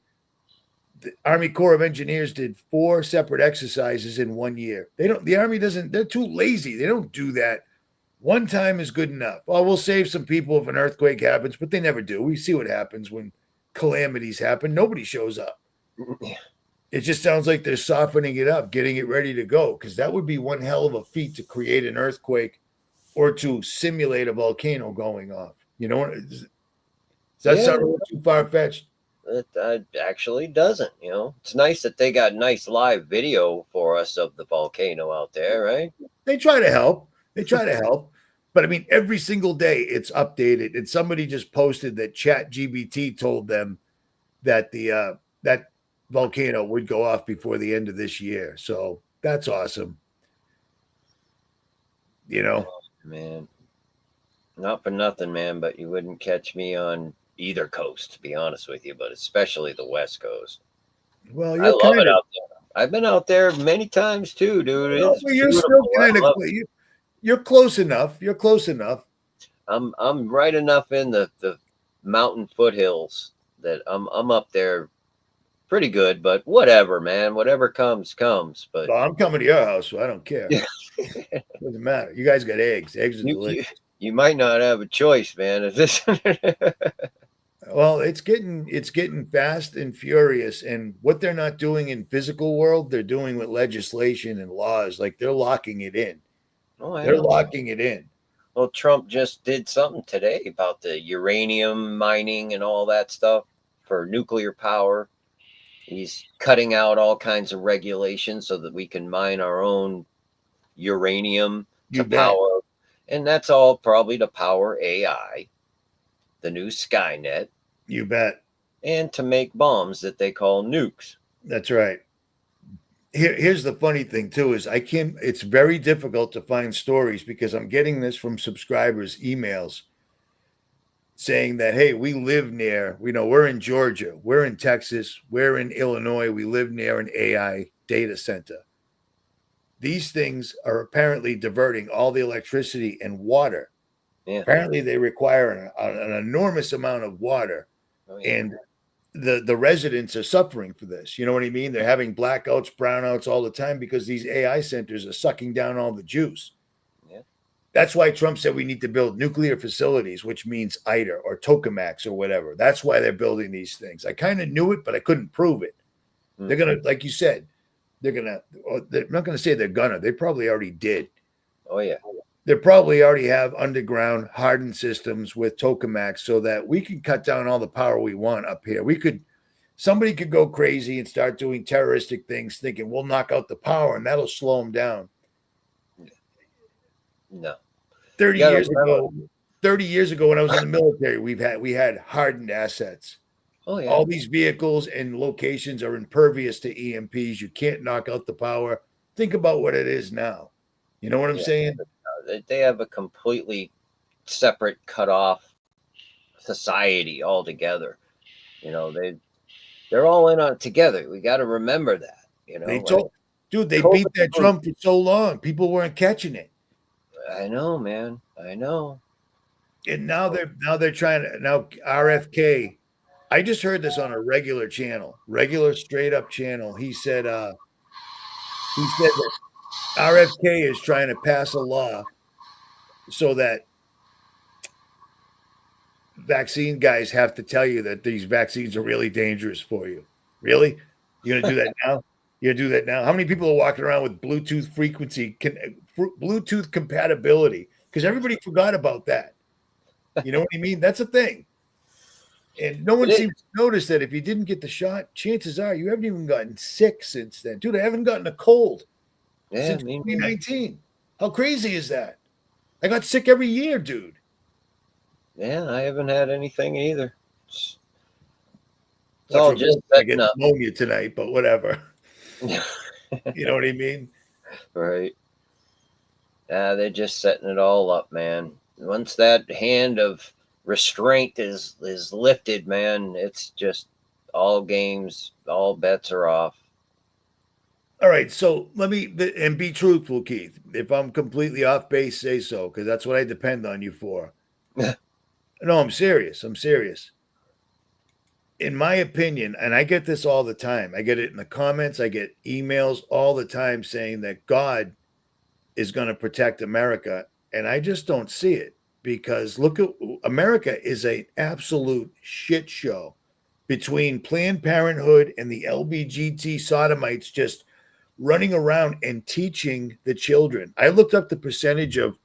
the Army Corps of Engineers did 4 separate exercises in 1 year. The Army doesn't, they're too lazy. They don't do that. One time is good enough. Oh, we'll save some people if an earthquake happens, but they never do. We see what happens when calamities happen. Nobody shows up. It just sounds like they're softening it up, getting it ready to go, because that would be one hell of a feat to create an earthquake or to simulate a volcano going off. You know, does that sound a little too far-fetched? It actually doesn't. You know, it's nice that they got nice live video for us of the volcano out there, right? They try to help. But I mean, every single day it's updated. And somebody just posted that ChatGPT told them that that volcano would go off before the end of this year. So that's awesome. You know, man, not for nothing, man, but you wouldn't catch me on either coast, to be honest with you, but especially the West Coast. Well, I love it out there. I've been out there many times too, dude. Well, you're still kind of you're close enough. You're close enough. I'm right enough in the mountain foothills that I'm up there pretty good, but whatever, man. Whatever comes, comes. But Well, I'm coming to your house, so I don't care. yeah, Doesn't matter. You guys got eggs. Eggs are you, delicious. you you might not have a choice, man. Is this Well, it's getting fast and furious, and what they're not doing in physical world, they're doing with legislation and laws. Like they're locking it in. Oh, I They're know. locking it in. Well, Trump just did something today about the uranium mining and all that stuff for nuclear power. He's cutting out all kinds of regulations so that we can mine our own uranium to You bet. power. And that's all probably to power AI, the new Skynet, You bet. and to make bombs that they call nukes. That's right. Here's the funny thing too is I can't. It's very difficult to find stories because I'm getting this from subscribers' emails saying that, hey, we live near, we're in Georgia, we're in Texas, we're in Illinois, we live near an AI data center. These things are apparently diverting all the electricity and water. Yeah. Apparently, they require an enormous amount of water, Oh, yeah. and the residents are suffering for this. You know what I mean? They're having blackouts, brownouts all the time because these AI centers are sucking down all the juice. Yeah. That's why Trump said we need to build nuclear facilities, which means ITER or tokamaks or whatever. That's why they're building these things. I kind of knew it, but I couldn't prove it. They're gonna, like you said, they're not gonna say they're gonna. They probably already did. Oh, yeah. They probably already have underground hardened systems with tokamaks so that we can cut down all the power we want up here. Somebody could go crazy and start doing terroristic things thinking we'll knock out the power and that'll slow them down. No. 30 You gotta years remember- ago, 30 years ago when I was in the military, we had hardened assets. Oh, yeah. All these vehicles and locations are impervious to EMPs. You can't knock out the power. Think about what it is now. You know what I'm Yeah. saying? They have a completely separate, cut off society altogether. They're all in on it together. We got to remember that. They beat that drum for so long. People weren't catching it. I know, man. I know. And now they're trying to RFK. I just heard this on a regular channel, regular straight up channel. He said that RFK is trying to pass a law so that vaccine guys have to tell you that these vaccines are really dangerous for you. Really? You're going to do that now? You're going to do that now? How many people are walking around with Bluetooth Bluetooth compatibility? Because everybody forgot about that. You know what I mean? That's a thing. And no one seems to notice that if you didn't get the shot, chances are you haven't even gotten sick since then. Dude, I haven't gotten a cold since 2019. How crazy is that? I got sick every year, dude. Yeah, I haven't had anything either. It's That's all just I get setting up. pneumonia tonight, but whatever. You know what I mean? Right. They're just setting it all up, man. Once that hand of restraint is lifted, man, it's just all games, all bets are off. All right, so let me and be truthful, Keith. If I'm completely off base, say so, because that's what I depend on you for. No, I'm serious. I'm serious. In my opinion, and I get this all the time, I get it in the comments, I get emails all the time saying that God is going to protect America. And I just don't see it because look at America is an absolute shit show between Planned Parenthood and the LBGT sodomites just running around and teaching the children. I looked up the percentage of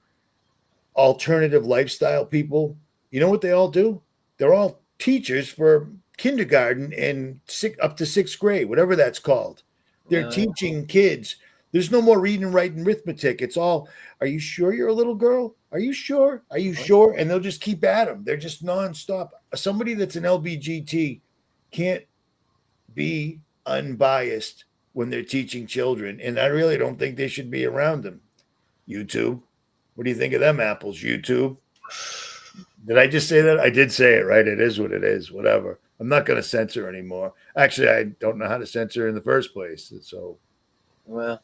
alternative lifestyle people. You know what they all do? They're all teachers for kindergarten and up to sixth grade, whatever that's called. They're teaching kids. There's no more reading, writing, arithmetic. It's all, are you sure you're a little girl? Are you sure? Are you sure? And they'll just keep at them. They're just nonstop. Somebody that's an LBGT can't be unbiased when they're teaching children. And I really don't think they should be around them. YouTube. What do you think of them apples, YouTube? Did I just say that? I did say it, right? It is what it is, whatever. I'm not going to censor anymore. Actually, I don't know how to censor in the first place. So, well,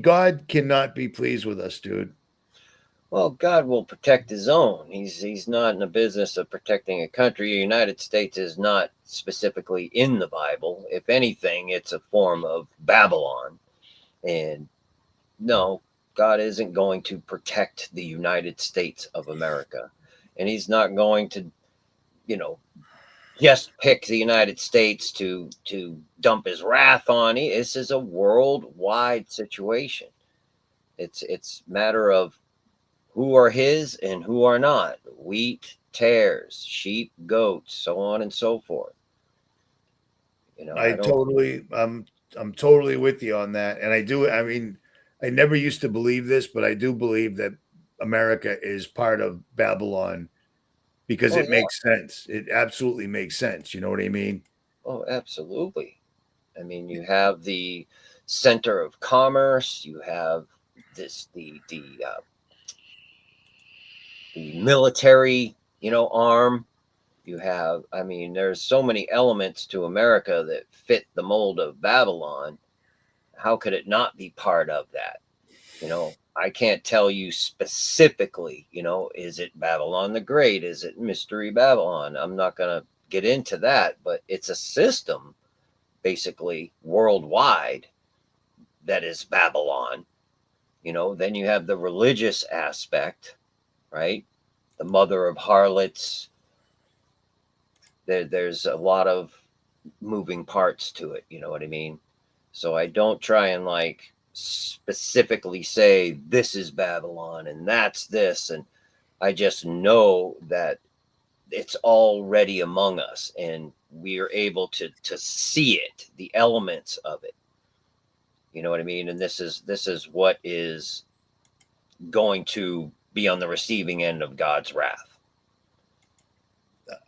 God cannot be pleased with us, dude. Well, God will protect his own. He's not in the business of protecting a country. The United States is not specifically in the Bible. If anything, it's a form of Babylon. And no, God isn't going to protect the United States of America. And he's not going to, you know, just pick the United States to dump his wrath on. This is a worldwide situation. It's matter of who are his and who are not. Wheat, tares, sheep, goats, so on and so forth. I I don't. totally, I'm totally with you on that. And I do, I mean, I never used to believe this, but I do believe that America is part of Babylon because Oh it yeah. makes sense. It absolutely makes sense. You know what I mean? Oh, absolutely. I mean, you have the center of commerce. You have this the military, arm. You have. I mean, there's so many elements to America that fit the mold of Babylon. How could it not be part of that? I can't tell you specifically, is it Babylon the Great? Is it Mystery Babylon? I'm not going to get into that, but it's a system basically worldwide that is Babylon. Then you have the religious aspect, right? The mother of harlots. There's a lot of moving parts to it. You know what I mean? So I don't try and like specifically say this is Babylon and that's this. And I just know that it's already among us and we are able to see it, the elements of it. You know what I mean? And this is what is going to be on the receiving end of God's wrath.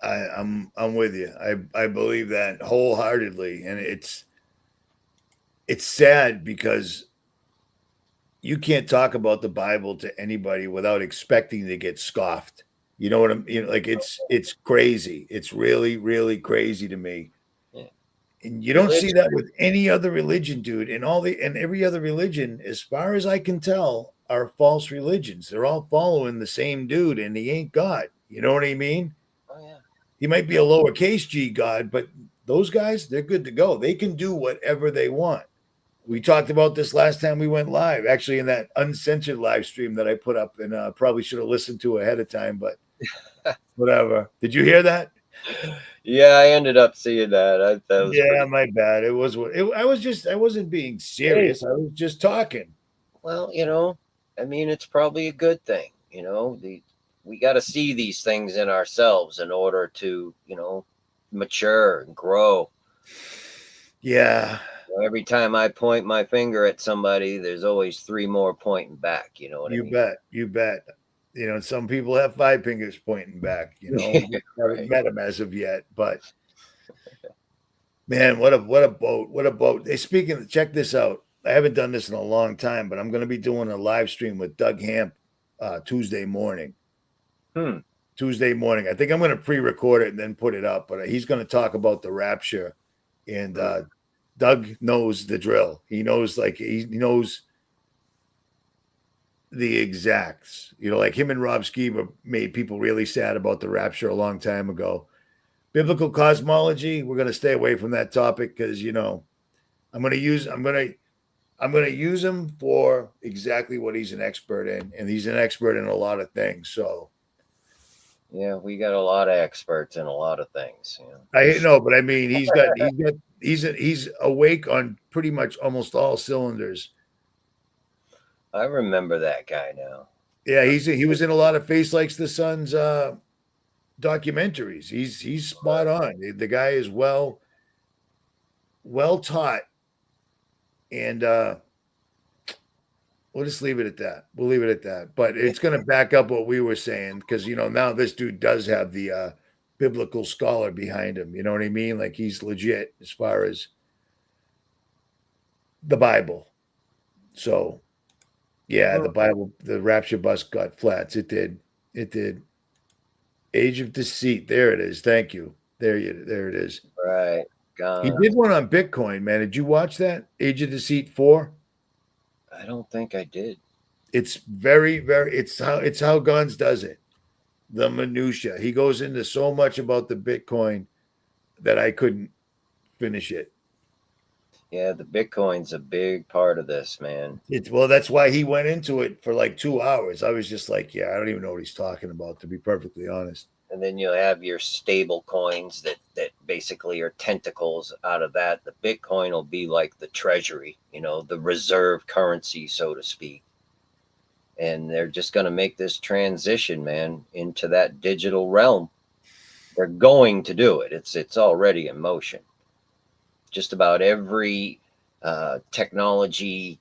I'm with you. I believe that wholeheartedly. And it's sad because you can't talk about the Bible to anybody without expecting to get scoffed. You know what I'm, like it's crazy. It's really, really crazy to me. Yeah. And you don't see Religion. that with any other religion, dude. And every other religion, as far as I can tell, are false religions. They're all following the same dude, and he ain't God. You know what I mean? Oh yeah. He might be a lowercase g God, but those guys, they're good to go. They can do whatever they want. We talked about this last time we went live, actually, in that uncensored live stream that I put up, and probably should have listened to ahead of time, but whatever. Did you hear that? Yeah, I ended up seeing that. That was Yeah, pretty. my bad. I wasn't being Hey, serious. I was just talking. well, I mean, it's probably a good thing. We got to see these things in ourselves in order to, mature and grow. Yeah, Every time I point my finger at somebody, there's always three more pointing back. You know what I you mean? bet. You bet. Some people have five fingers pointing back. We just haven't Right. met them as of yet. But man, what a boat! What a boat! Hey, speaking, check this out. I haven't done this in a long time, but I'm going to be doing a live stream with Doug Hamp Tuesday morning. Hmm. Tuesday morning. I think I'm going to pre-record it and then put it up. But he's going to talk about the rapture, and Doug knows the drill. He knows, like he knows the exacts. Like him and Rob Skiba made people really sad about the rapture a long time ago. Biblical cosmology, we're going to stay away from that topic because I'm going to use him for exactly what he's an expert in, and he's an expert in a lot of things. So Yeah, we got a lot of experts in a lot of things. I know, but I mean, he's awake on pretty much almost all cylinders. I remember that guy now. Yeah, he was in a lot of Face Likes the Sun's documentaries. He's spot on. The guy is well taught, and we'll just leave it at that. We'll leave it at that. But it's going to back up what we were saying because now this dude does have the biblical scholar behind him. You know what I mean? Like he's legit as far as the Bible. So yeah, the Bible, the rapture bus got flats. It did. It did. Age of Deceit. There it is. Thank you. There it is. Right. He Gone. did one on Bitcoin, man. Did you watch that? Age of Deceit 4? I don't think I did. It's very, very. It's how Guns does it. The minutia. He goes into so much about the Bitcoin that I couldn't finish it. Yeah, the Bitcoin's a big part of this, man. It's well, that's why he went into it for like 2 hours. I was just like, yeah, I don't even know what he's talking about, to be perfectly honest. And then you'll have your stable coins that basically are tentacles out of that. The Bitcoin will be like the treasury, the reserve currency, so to speak. And they're just going to make this transition, man, into that digital realm. They're going to do it. It's already in motion. Just about every technology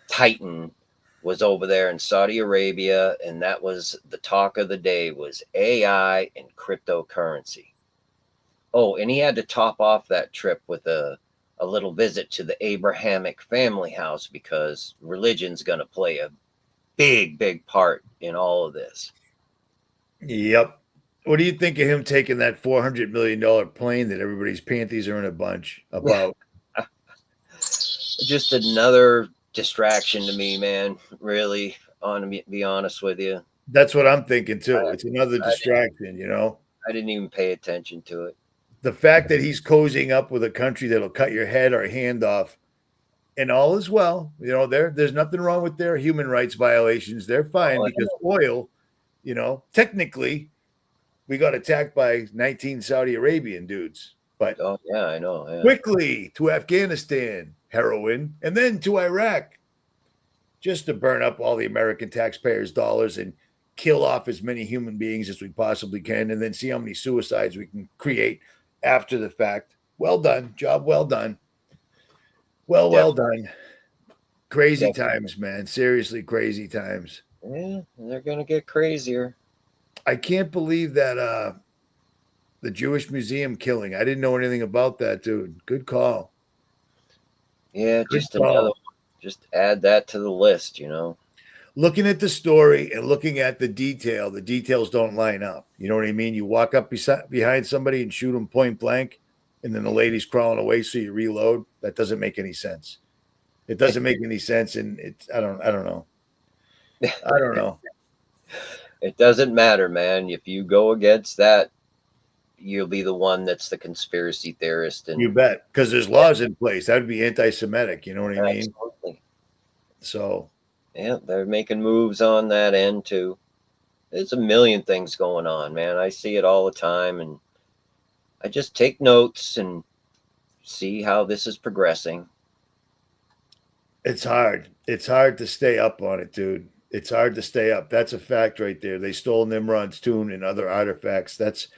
titan was over there in Saudi Arabia, and that was the talk of the day, was AI and cryptocurrency. Oh, and he had to top off that trip with a little visit to the Abrahamic family house, because religion's going to play a big part in all of this. Yep. What do you think of him taking that $400 million plane that everybody's panties are in a bunch about? Just another distraction to me, man. Really, to be honest with you. That's what I'm thinking too. It's another distraction, I didn't even pay attention to it. The fact that he's cozying up with a country that'll cut your head or hand off, and all is well. There's nothing wrong with their human rights violations. They're fine because oil, technically we got attacked by 19 Saudi Arabian dudes. But oh yeah, I know. Yeah. Quickly to Afghanistan, heroin, and then to Iraq, just to burn up all the American taxpayers' dollars and kill off as many human beings as we possibly can, and then see how many suicides we can create after the fact. Well done. Job well done. Well done. Crazy times, man. Seriously, crazy times. Yeah, they're going to get crazier. I can't believe that the Jewish Museum killing. I didn't know anything about that, dude. Good call. Yeah, just another one. Just add that to the list, Looking at the story and looking at the details don't line up. You know what I mean? You walk up behind somebody and shoot them point blank, and then the lady's crawling away, so you reload. That doesn't make any sense. It doesn't make any sense, and I don't know. I don't know. It doesn't matter, man. If you go against that, you'll be the one that's the conspiracy theorist. And you bet, because there's laws in place. That would be anti-Semitic. You know what I mean? Absolutely. So, yeah, they're making moves on that end too. There's a million things going on, man. I see it all the time, and I just take notes and see how this is progressing. It's hard. It's hard to stay up on it, dude. It's hard to stay up. That's a fact right there. They stole Nimrod's tune and other artifacts. That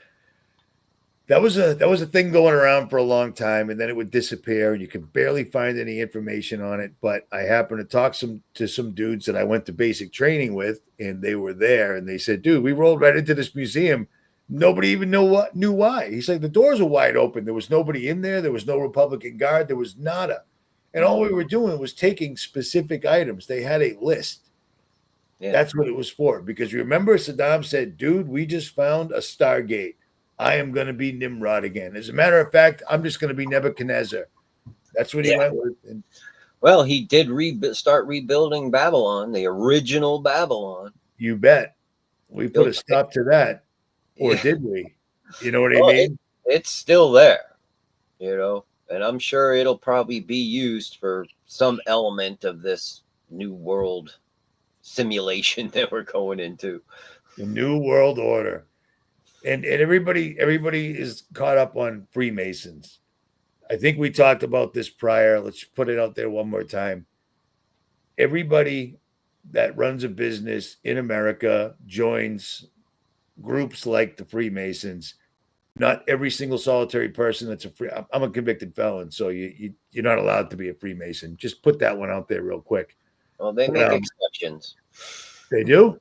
was a thing going around for a long time, and then it would disappear, and you could barely find any information on it. But I happened to talk to some dudes that I went to basic training with, and they were there, and they said, "Dude, we rolled right into this museum. Nobody even knew why." He's like, "The doors were wide open. There was nobody in there. There was no Republican guard. There was nada, and all we were doing was taking specific items. They had a list." Yeah. That's what it was for. Because remember, Saddam said, "Dude, we just found a Stargate. I am going to be Nimrod again. As a matter of fact, I'm just going to be Nebuchadnezzar." That's what he went with. And, well, he did start rebuilding Babylon, the original Babylon. You bet. We put a stop to that. Or did we? You know what I mean? It's still there, and I'm sure it'll probably be used for some element of this new world simulation that we're going into. The new world order. And everybody is caught up on Freemasons. I think we talked about this prior. Let's put it out there one more time. Everybody that runs a business in America joins groups like the Freemasons. Not every single solitary person that's I'm a convicted felon, so you're not allowed to be a Freemason. Just put that one out there real quick. Well, they make exceptions. They do?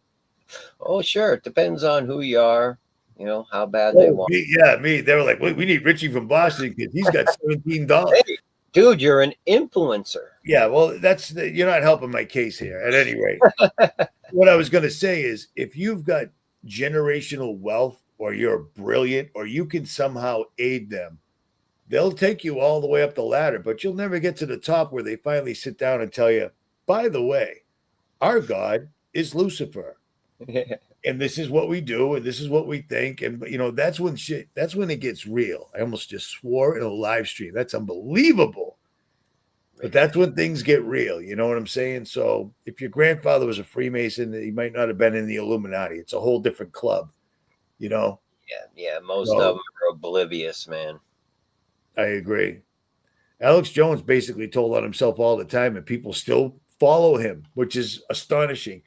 Oh, sure. It depends on who you are. How bad they want. Me. They were like, we need Richie from Boston because he's got $17. Hey, dude, you're an influencer. Yeah, well, you're not helping my case here. At any rate, what I was going to say is, if you've got generational wealth, or you're brilliant, or you can somehow aid them, they'll take you all the way up the ladder, but you'll never get to the top where they finally sit down and tell you, "By the way, Our God is Lucifer. Yeah. And this is what we do, and this is what we think. And that's when it gets real. I almost just swore in a live stream. That's unbelievable. But that's when things get real. You know what I'm saying? So if your grandfather was a Freemason, he might not have been in the Illuminati. It's a whole different club, you know? Yeah. Most So of them are oblivious, man. I agree. Alex Jones basically told on himself all the time, and people still follow him, which is astonishing.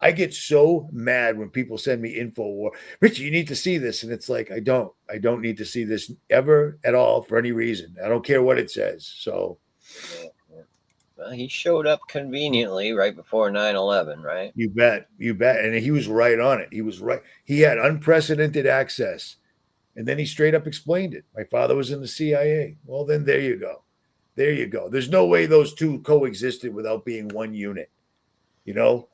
I get so mad when people send me info or Richie, you need to see this. And it's like, I don't need to see this ever at all for any reason. I don't care what it says. So Yeah. Well, he showed up conveniently right before 9/11, right? you bet. And he was right on it. He was right. He had unprecedented access. And then he straight up explained it. My father was in the CIA. Well, then there you go. There you go. There's no way those two coexisted without being one unit. You know,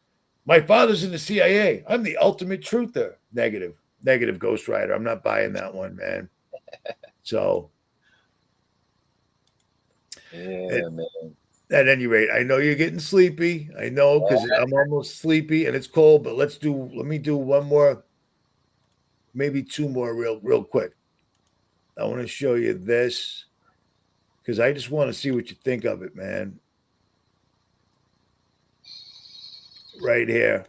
my father's in the CIA. I'm the ultimate truther. Negative Ghost Rider. I'm not buying that one, man. So Yeah, man. at any rate, I know you're getting sleepy. I know because I'm almost sleepy and it's cold, but let me do one more, maybe two more real quick. I want to show you this because I just want to see what you think of it, man. Right here.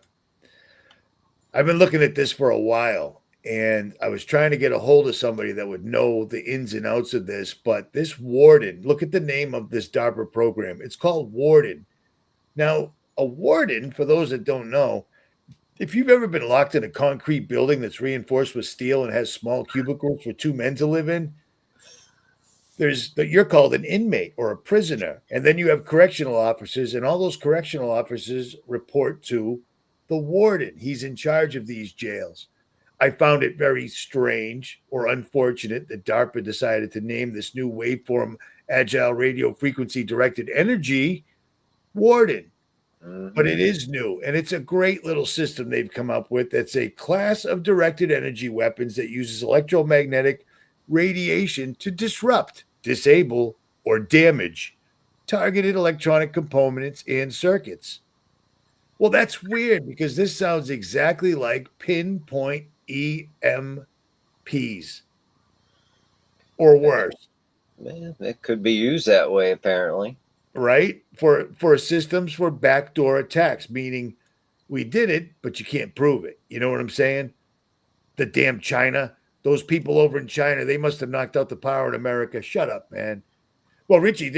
I've been looking at this for a while, and I was trying to get a hold of somebody that would know the ins and outs of this. But this Warden, look at the name of this DARPA program. It's called Warden. Now, a warden, for those that don't know, if you've ever been locked in a concrete building that's reinforced with steel and has small cubicles for two men to live in, you're called an inmate or a prisoner, and then you have correctional officers, and all those correctional officers report to the warden. He's in charge of these jails. I found it very strange or unfortunate that DARPA decided to name this new waveform agile radio frequency directed energy Warden. But it is new, and it's a great little system they've come up with. That's a class of directed energy weapons that uses electromagnetic radiation to disrupt, disable, or damage targeted electronic components and circuits. Well, that's weird because this sounds exactly like pinpoint EMPs or worse. Man, it could be used that way, apparently. Right? For systems for backdoor attacks, meaning we did it, but you can't prove it. You know what I'm saying? The damn China, those people over in China, they must have knocked out the power in America. Shut up, man. Well, Richie,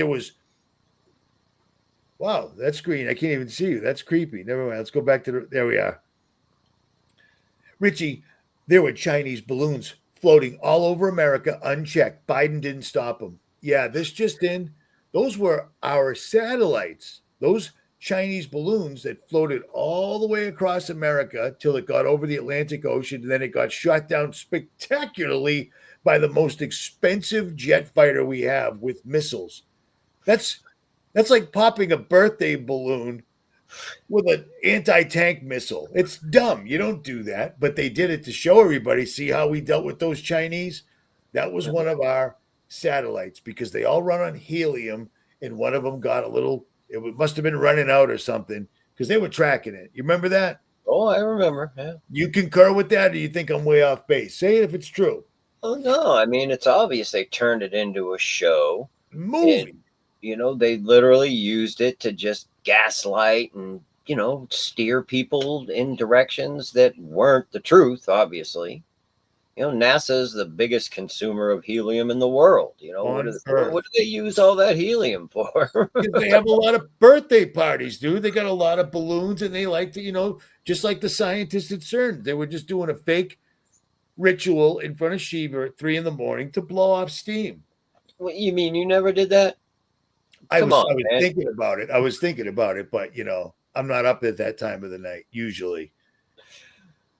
wow, that's green. I can't even see you. That's creepy. Never mind. Let's go back to there we are. Richie, there were Chinese balloons floating all over America unchecked. Biden didn't stop them. Yeah, this just in. Those were our satellites. Those Chinese balloons that floated all the way across America till it got over the Atlantic Ocean, and then it got shot down spectacularly by the most expensive jet fighter we have with missiles. That's like popping a birthday balloon with an anti-tank missile. It's dumb. You don't do that, but they did it to show everybody. See how we dealt with those Chinese? That was one of our satellites because they all run on helium, and one of them got it must have been running out or something because they were tracking it. You remember that? Oh, I remember. Yeah. You concur with that, or you think I'm way off base? Say it if it's true. Oh no, I mean it's obvious they turned it into a show. Movie. And, they literally used it to just gaslight and steer people in directions that weren't the truth. Obviously, NASA's the biggest consumer of helium in the world. What do they use all that helium for? Because they have a lot of birthday parties, dude. They got a lot of balloons, and they like to, just like the scientists at CERN, they were just doing a fake ritual in front of Shiva at 3 a.m. to blow off steam. What you mean you never did that? I was thinking about it. But I'm not up at that time of the night usually.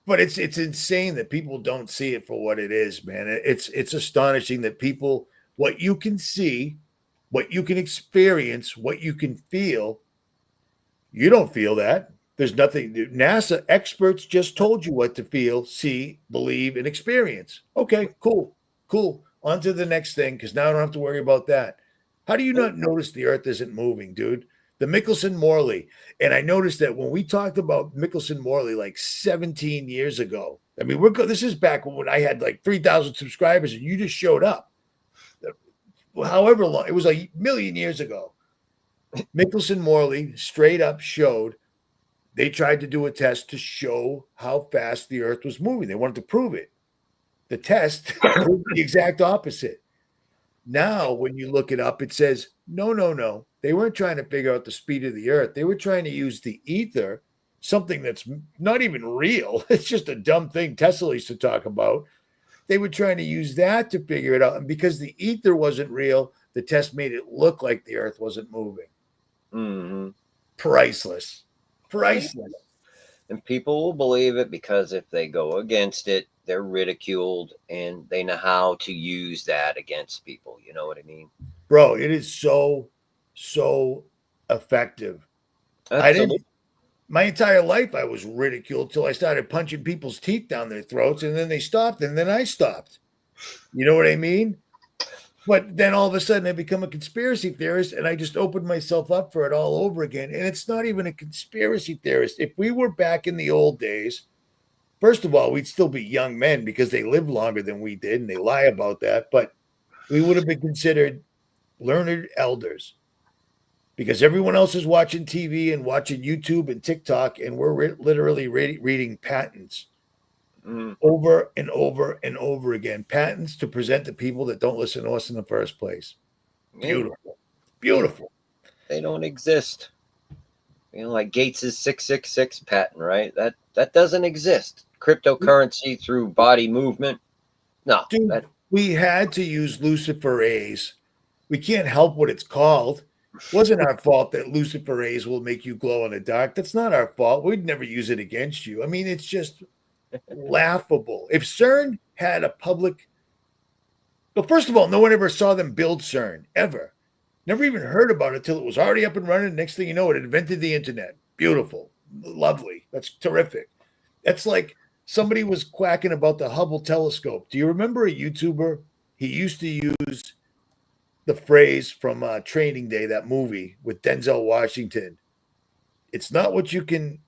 But it's insane that people don't see it for what it is, man. It's astonishing that what you can see, what you can experience, what you can feel, you don't feel that. There's nothing. NASA experts just told you what to feel, see, believe, and experience. Okay, cool. On to the next thing, because now I don't have to worry about that. How do you not notice the Earth isn't moving, dude? the Mickelson-Morley. And I noticed that when we talked about Mickelson-Morley like 17 years ago, I mean, this is back when I had like 3,000 subscribers and you just showed up. However long, it was a million years ago. Mickelson-Morley straight up showed they tried to do a test to show how fast the Earth was moving. They wanted to prove it. The test proved the exact opposite. Now, when you look it up, it says, no. They weren't trying to figure out the speed of the Earth. They were trying to use the ether, something that's not even real. It's just a dumb thing Tesla used to talk about. They were trying to use that to figure it out. And because the ether wasn't real, the test made it look like the Earth wasn't moving. Mm-hmm. Priceless. And people will believe it because if they go against it, they're ridiculed and they know how to use that against people. You know what I mean? Bro, it is so effective. Absolutely. My entire life I was ridiculed till I started punching people's teeth down their throats, and then they stopped, and then I stopped. You know what I mean? But then all of a sudden I become a conspiracy theorist, and I just opened myself up for it all over again. And it's not even a conspiracy theorist. If we were back in the old days, first of all, we'd still be young men because they live longer than we did, and they lie about that. But we would have been considered learned elders because everyone else is watching TV and watching YouTube and TikTok, and we're literally reading patents over and over and over again. Patents to present to people that don't listen to us in the first place. Beautiful. Beautiful. They don't exist. You know, like Gates's 666 patent, right? That doesn't exist. Cryptocurrency through body movement. No. Dude, we had to use luciferase. We can't help what it's called. It wasn't our fault that luciferase will make you glow in the dark. That's not our fault. We'd never use it against you. I mean, it's just laughable. If CERN had a public, well, first of all, no one ever saw them build CERN ever. Never even heard about it till it was already up and running. Next thing you know, it invented the internet. Beautiful, lovely. That's terrific. That's like somebody was quacking about the Hubble telescope. Do you remember a YouTuber? He used to use the phrase from Training Day, that movie with Denzel Washington. It's not what you think,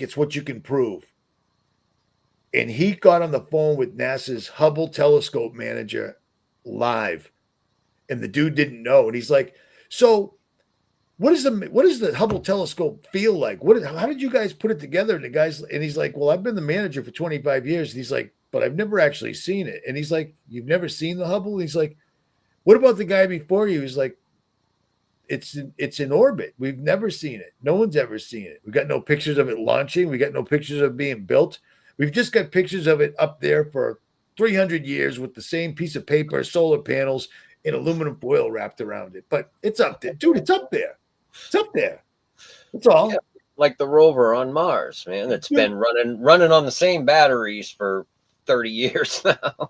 it's what you can prove. And he got on the phone with NASA's Hubble telescope manager live. And the dude didn't know. And he's like, so what does the Hubble telescope feel like? How did you guys put it together? And he's like, well, I've been the manager for 25 years. And he's like, but I've never actually seen it. And he's like, you've never seen the Hubble? And he's like, what about the guy before you? He's like, it's in orbit. We've never seen it. No one's ever seen it. We've got no pictures of it launching. We got no pictures of it being built. We've just got pictures of it up there for 300 years with the same piece of paper, solar panels, and aluminum foil wrapped around it. But it's up there. Dude, it's up there. It's up there. That's all. Yeah, like the rover on Mars, man. It's been running on the same batteries for 30 years now.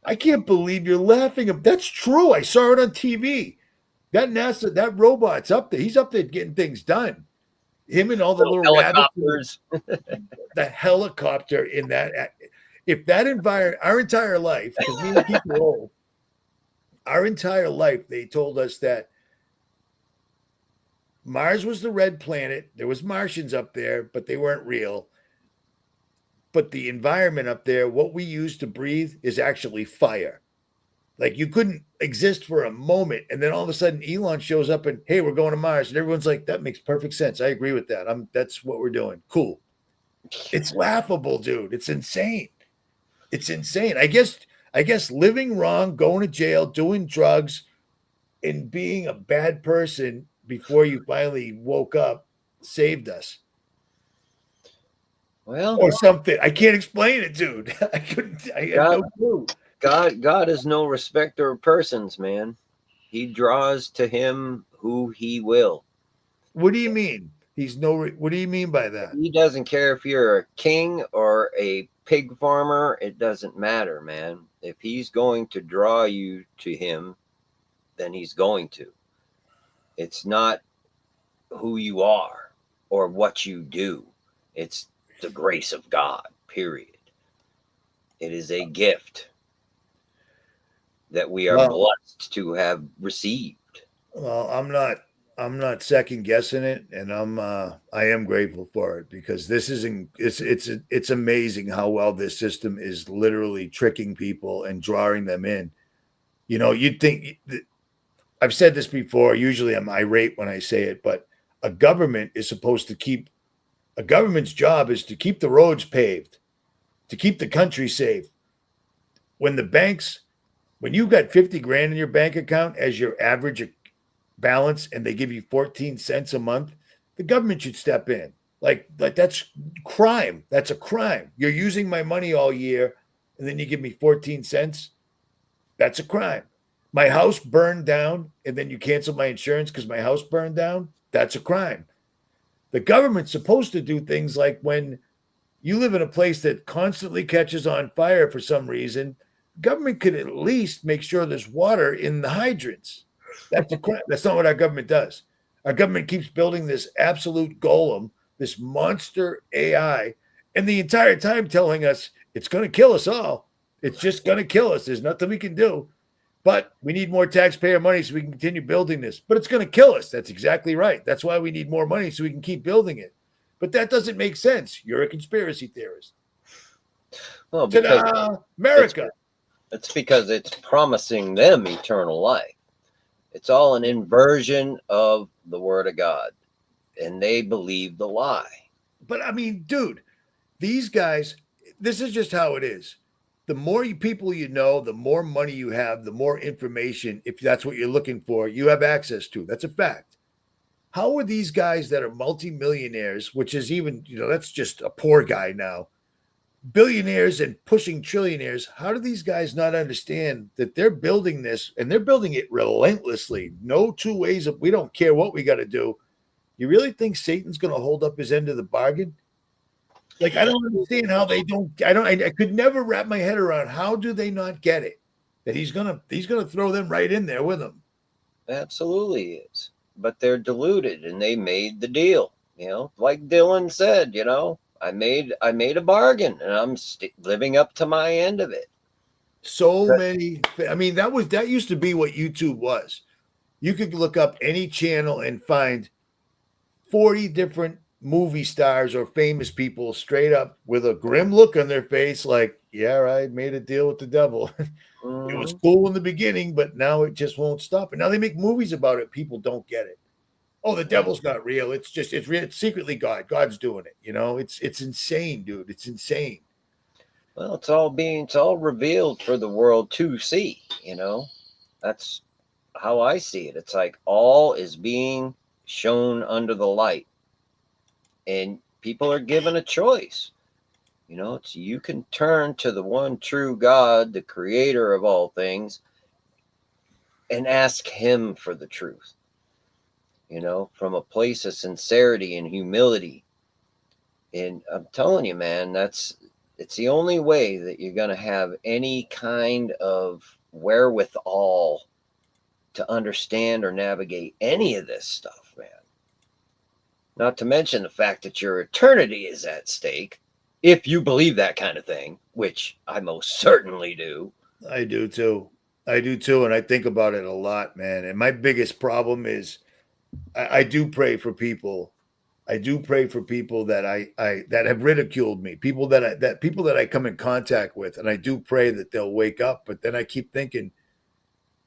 I can't believe you're laughing. That's true. I saw it on TV. That robot's up there. He's up there getting things done. Him and all the little helicopters. The helicopter in that. If that environment, our entire life, because me and people are old, our entire life, they told us that Mars was the red planet. There was Martians up there, but they weren't real. But the environment up there, what we use to breathe is actually fire. Like you couldn't exist for a moment. And then all of a sudden Elon shows up and, hey, we're going to Mars. And everyone's like, that makes perfect sense. I agree with that. That's what we're doing. Cool. It's laughable, dude. It's insane. It's insane. I guess living wrong, going to jail, doing drugs, and being a bad person before you finally woke up saved us. Well, or something. I can't explain it, dude. I have no clue. God is no respecter of persons, man. He draws to him who he will. What do you mean? What do you mean by that? He doesn't care if you're a king or a pig farmer. It doesn't matter, man. If he's going to draw you to him, then he's going to. It's not who you are or what you do. It's the grace of God, period. It is a gift that we are blessed to have received. Well, I'm not I'm not second guessing it, and I am grateful for it because this isn't. It's amazing how well this system is literally tricking people and drawing them in. You know, you'd think I've said this before. Usually, I'm irate when I say it, but a government is supposed to keep. A government's job is to keep the roads paved, to keep the country safe. When the banks, when you've got 50 grand in your bank account as your average balance and they give you 14 cents a month, the government should step in. Like that's crime. That's a crime. You're using my money all year and then you give me 14 cents. That's a crime. My house burned down and then you cancel my insurance because my house burned down. That's a crime. The government's supposed to do things like when you live in a place that constantly catches on fire for some reason, government could at least make sure there's water in the hydrants. That's a crap. That's not what our government does. Our government keeps building this absolute golem, this monster AI, and the entire time telling us it's going to kill us all. It's just going to kill us. There's nothing we can do. But we need more taxpayer money so we can continue building this. But it's going to kill us. That's exactly right. That's why we need more money so we can keep building it. But that doesn't make sense. You're a conspiracy theorist. Well, because Ta-da! America. it's because it's promising them eternal life. It's all an inversion of the word of God, and they believe the lie. But I mean, dude, these guys, this is just how it is. The more people you know, the more money you have, the more information, if that's what you're looking for, you have access to. That's a fact. How are these guys that are multimillionaires, which is even, that's just a poor guy now, billionaires and pushing trillionaires, how do these guys not understand that they're building this and they're building it relentlessly? No two ways of, we don't care what we got to do. You really think Satan's going to hold up his end of the bargain? Like, I don't understand how they don't. I could never wrap my head around how do they not get it that he's gonna throw them right in there with him. Absolutely is. But they're deluded and they made the deal. Like Dylan said, I made a bargain and I'm living up to my end of it. So many. I mean, that used to be what YouTube was. You could look up any channel and find 40 different movie stars or famous people straight up with a grim look on their face, like, yeah, I made a deal with the devil. It was cool in the beginning, but now it just won't stop. And now they make movies about it. People don't get it. Oh, the devil's not real. It's real. It's secretly God. God's doing it. It's insane, dude. It's insane. Well, it's all revealed for the world to see. That's how I see it. It's like all is being shown under the light. And people are given a choice. It's you can turn to the one true God, the creator of all things, and ask him for the truth. From a place of sincerity and humility. And I'm telling you, man, it's the only way that you're going to have any kind of wherewithal to understand or navigate any of this stuff, man. Not to mention the fact that your eternity is at stake, if you believe that kind of thing, which I most certainly do. I do too. And I think about it a lot, man. And my biggest problem is I do pray for people. I do pray for people that I that have ridiculed me, people that I come in contact with, and I do pray that they'll wake up. But then I keep thinking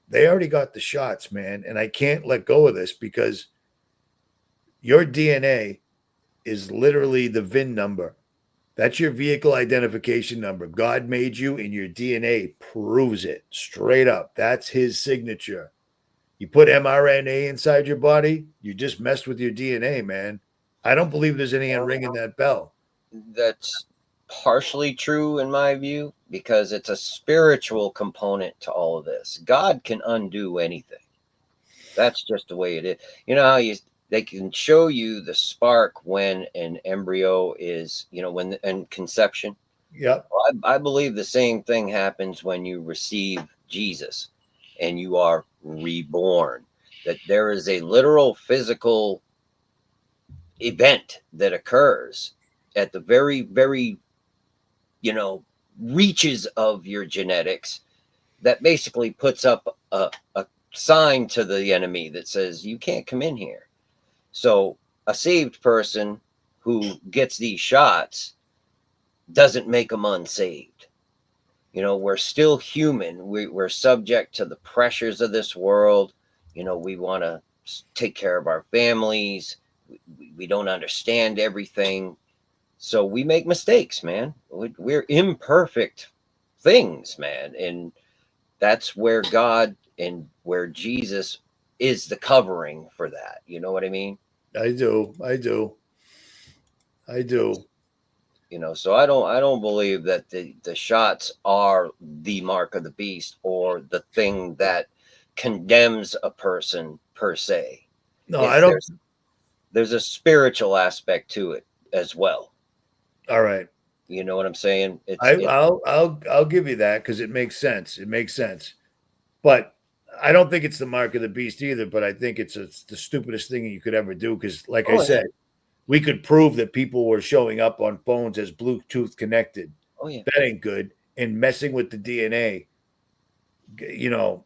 they already got the shots, man, and I can't let go of this because your DNA is literally the VIN number. That's your vehicle identification number. God made you, and your DNA proves it straight up. That's his signature. You put mRNA inside your body, you just messed with your DNA, man. I don't believe there's any ringing that bell. That's partially true in my view because it's a spiritual component to all of this. God can undo anything. That's just the way it is. You know how they can show you the spark when an embryo is, when in conception. Yep. Well, I believe the same thing happens when you receive Jesus and you are reborn. That there is a literal physical event that occurs at the very, very, reaches of your genetics that basically puts up a sign to the enemy that says you can't come in here. So a saved person who gets these shots doesn't make them unsaved. You know, we're still human. We're subject to the pressures of this world. You know, we want to take care of our families. We don't understand everything. So we make mistakes, man. We're imperfect things, man. And that's where God and where Jesus is the covering for that. You know what I mean? I do. You know, so I don't believe that the shots are the mark of the beast or the thing that condemns a person per se. No, I don't. There's a spiritual aspect to it as well. All right. You know what I'm saying? I'll give you that because it makes sense. It makes sense. But I don't think it's the mark of the beast either. But I think it's the stupidest thing you could ever do because, like I said, we could prove that people were showing up on phones as Bluetooth connected. Oh yeah, that ain't good. And messing with the DNA, you know,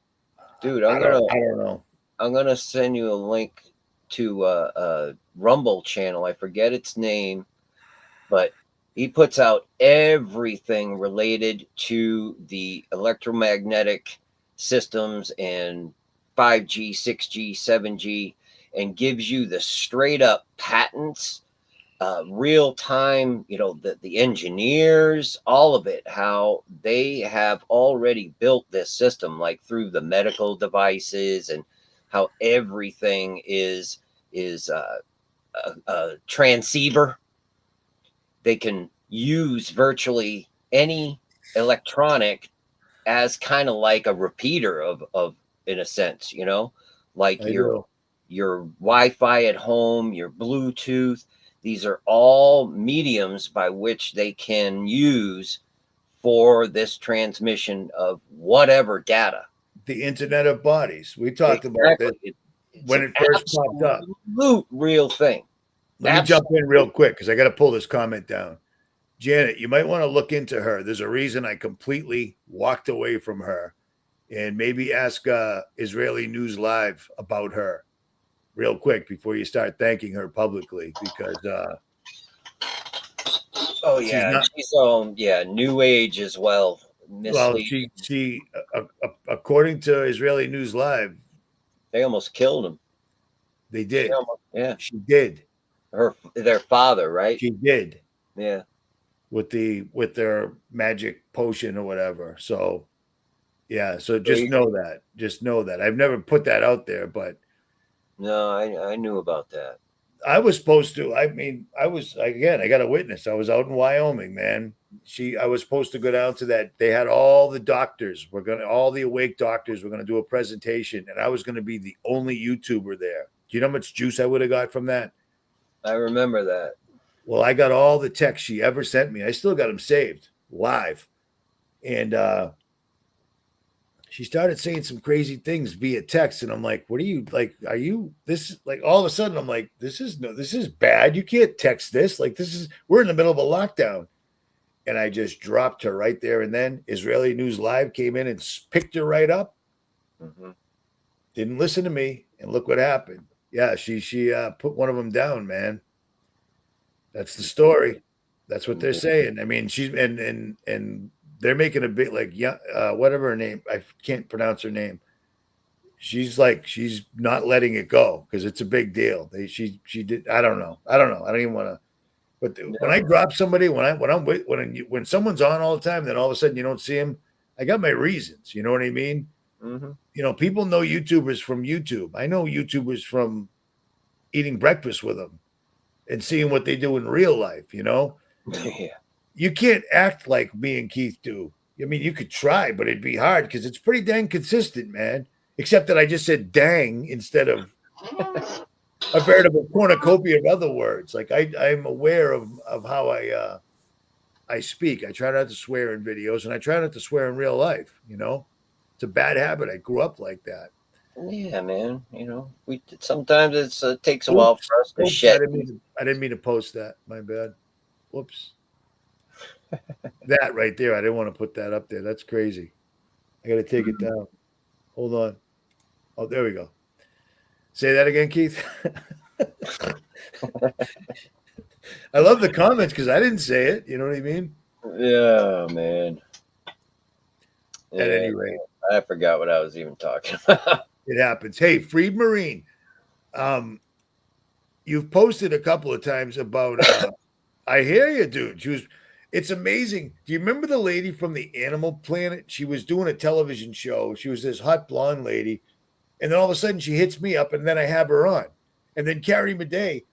dude, I don't know. I'm gonna send you a link to a Rumble channel. I forget its name, but he puts out everything related to the electromagnetic systems and 5G, 6G, 7G, and gives you the straight up patents, real time, you know, the engineers, all of it, how they have already built this system, like through the medical devices, and how everything is a transceiver. They can use virtually any electronic as kind of like a repeater of in a sense, you know, like I do. your Wi-Fi at home, your Bluetooth. These are all mediums by which they can use for this transmission of whatever data. The Internet of Bodies. We talked about this It's when an it first popped up. absolute real thing. Let me jump in real quick because I got to pull this comment down. Janet, you might want to look into her. There's a reason I completely walked away from her, and maybe ask Israeli News Live about her real quick before you start thanking her publicly because Oh yeah, she's new age as well. well, she according to Israeli News Live, They almost killed him. they did. Yeah, She did. their father, right? She did Yeah. with their magic potion or whatever. So yeah, so just know that. Just know that. I've never put that out there, but No, I knew about that. I was supposed to. I mean, I got a witness. I was out in Wyoming, man. I was supposed to go down to that. They had all the doctors. All the awake doctors were gonna do a presentation, and I was gonna be the only YouTuber there. Do you know how much juice I would have got from that? I remember that. Well, I got all the texts she ever sent me. I still got them saved live, and she started saying some crazy things via text, and I'm like, what are you like, are you this, like, all of a sudden I'm like, this is bad, you can't text this, like, we're in the middle of a lockdown. And I just dropped her right there, and then Israeli News Live came in and picked her right up. Didn't listen to me, and look what happened. Yeah, she put one of them down, man. That's the story. That's what they're saying. I mean, she's and they're making a big, like, whatever her name, I can't pronounce her name. She's not letting it go because it's a big deal. She did. I don't know. I don't even want to. But when I drop somebody, when someone's on all the time, then all of a sudden you don't see them. I got my reasons. You know what I mean? Mm-hmm. You know, people know YouTubers from YouTube. I know YouTubers from eating breakfast with them and seeing what they do in real life. You know, Yeah. you can't act like me and Keith do. I mean, you could try, but it'd be hard because it's pretty dang consistent, man. Except that I just said "dang" instead of a veritable cornucopia of other words. Like I'm aware of how I speak. I try not to swear in videos, and I try not to swear in real life. You know, it's a bad habit. I grew up like that. Yeah, man. You know, we sometimes it takes a Oops, while for us to oops, shed. I didn't mean to post that. My bad. Whoops. That right there. I didn't want to put that up there. That's crazy. I got to take it down. Hold on. Oh, there we go. Say that again, Keith. I love the comments because I didn't say it. You know what I mean? Yeah, man. At Yeah, any rate, I forgot what I was even talking about. it happens. Hey, Freed Marine, you've posted a couple of times about. I hear you, dude. It's amazing. Do you remember the lady from the Animal Planet? She was doing a television show. She was this hot blonde lady, and then all of a sudden she hits me up, and then I have her on, and then Carrie Madej.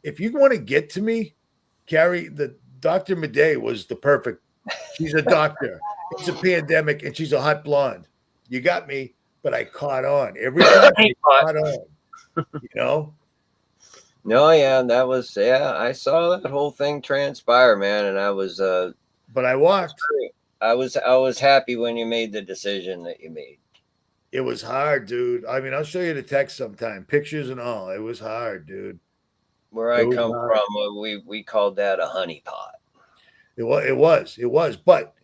If you want to get to me, Carrie, the Dr. Madej was the perfect. She's a doctor. It's a pandemic, and she's a hot blonde. You got me, but I caught on every time. I caught on. You know. No, yeah, that was I saw that whole thing transpire, man, and I was But I walked. I was happy when you made the decision that you made. It was hard, dude. I mean, I'll show you the text sometime, pictures and all. It was hard, dude. Where I come from, we called that a honeypot. It was. But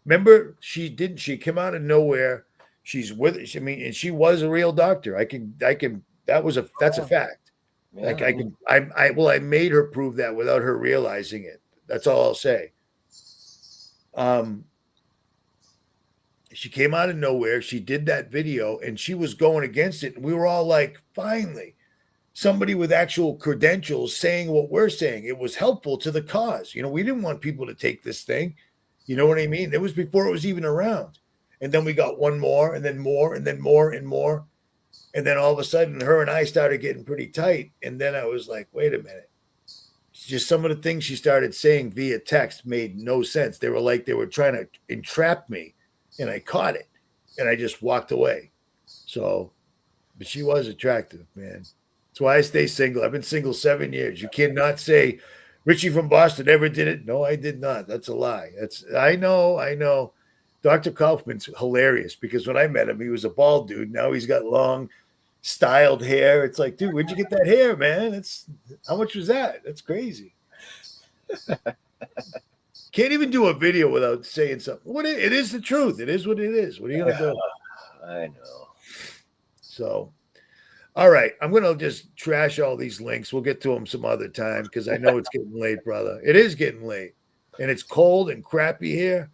remember, she came out of nowhere. She's with. I mean, and she was a real doctor. That's a fact. Yeah. Like I made her prove that without her realizing it. That's all I'll say. She came out of nowhere. She did that video and she was going against it. And we were all like, finally, somebody with actual credentials saying what we're saying. It was helpful to the cause. You know, we didn't want people to take this thing. You know what I mean? It was before it was even around. And then we got one more and then more and then more and more. And then all of a sudden, her and I started getting pretty tight. And then I was like, wait a minute. Just some of the things she started saying via text made no sense. They were trying to entrap me. And I caught it. And I just walked away. So, but she was attractive, man. That's why I stay single. I've been single 7 years. You cannot say Richie from Boston ever did it. No, I did not. That's a lie. I know. Dr. Kaufman's hilarious because when I met him, he was a bald dude. Now he's got long, styled hair. It's like, dude, where'd you get that hair, man? How much was that? That's crazy. Can't even do a video without saying something. It is the truth. It is what it is. What are you gonna do? I know. So, all right, I'm gonna just trash all these links. We'll get to them some other time because I know it's getting late, brother. It is getting late, and it's cold and crappy here.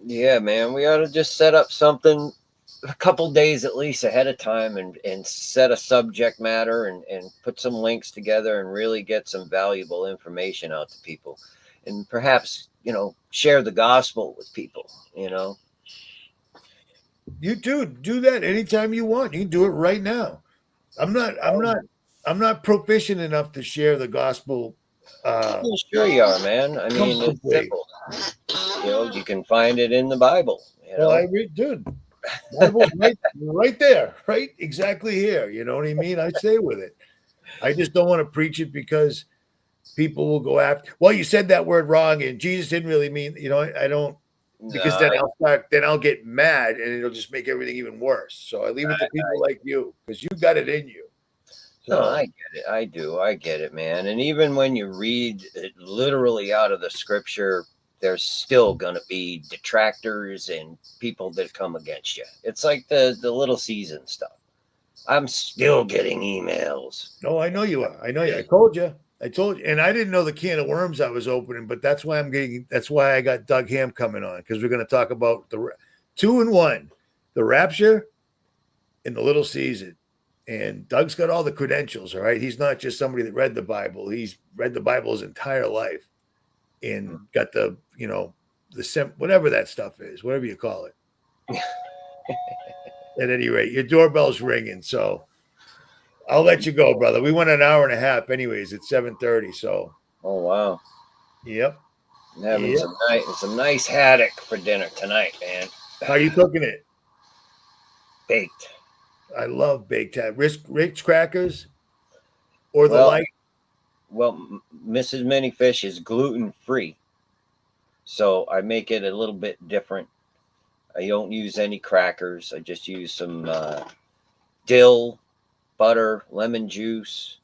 Yeah, man, we ought to just set up something a couple days at least ahead of time and set a subject matter and put some links together and really get some valuable information out to people. And perhaps, share the gospel with people, You do that anytime you want. You can do it right now. I'm not proficient enough to share the gospel. Sure you are, man. I mean, it's simple. You can find it in the Bible. Well, I read, dude. Bible's right there, right? Exactly here. You know what I mean? I stay with it. I just don't want to preach it because people will go after. Well, you said that word wrong, and Jesus didn't really mean. I don't. Because then I'll get mad, and it'll just make everything even worse. So I leave it to people like you because you got it in you. So, no, I get it. I do. I get it, man. And even when you read it literally out of the scripture, there's still going to be detractors and people that come against you. It's like the little season stuff. I'm still getting emails. No, I know you are. I know you. I told you, and I didn't know the can of worms I was opening, but that's why I got Doug Ham coming on because we're going to talk about the 2 in 1, the rapture and the little season. And Doug's got all the credentials. All right. He's not just somebody that read the Bible. He's read the Bible his entire life and got the whatever that stuff is, whatever you call it. At any rate, your doorbell's ringing. So I'll let you go, brother. We went an hour and a half anyways. It's 7:30. So. Oh, wow. Yep. I'm having some nice haddock for dinner tonight, man. How are you cooking it? Baked. I love baked Ritz crackers or the light. Well, Mrs. Minifish is gluten-free. So I make it a little bit different. I don't use any crackers. I just use some dill, butter, lemon juice,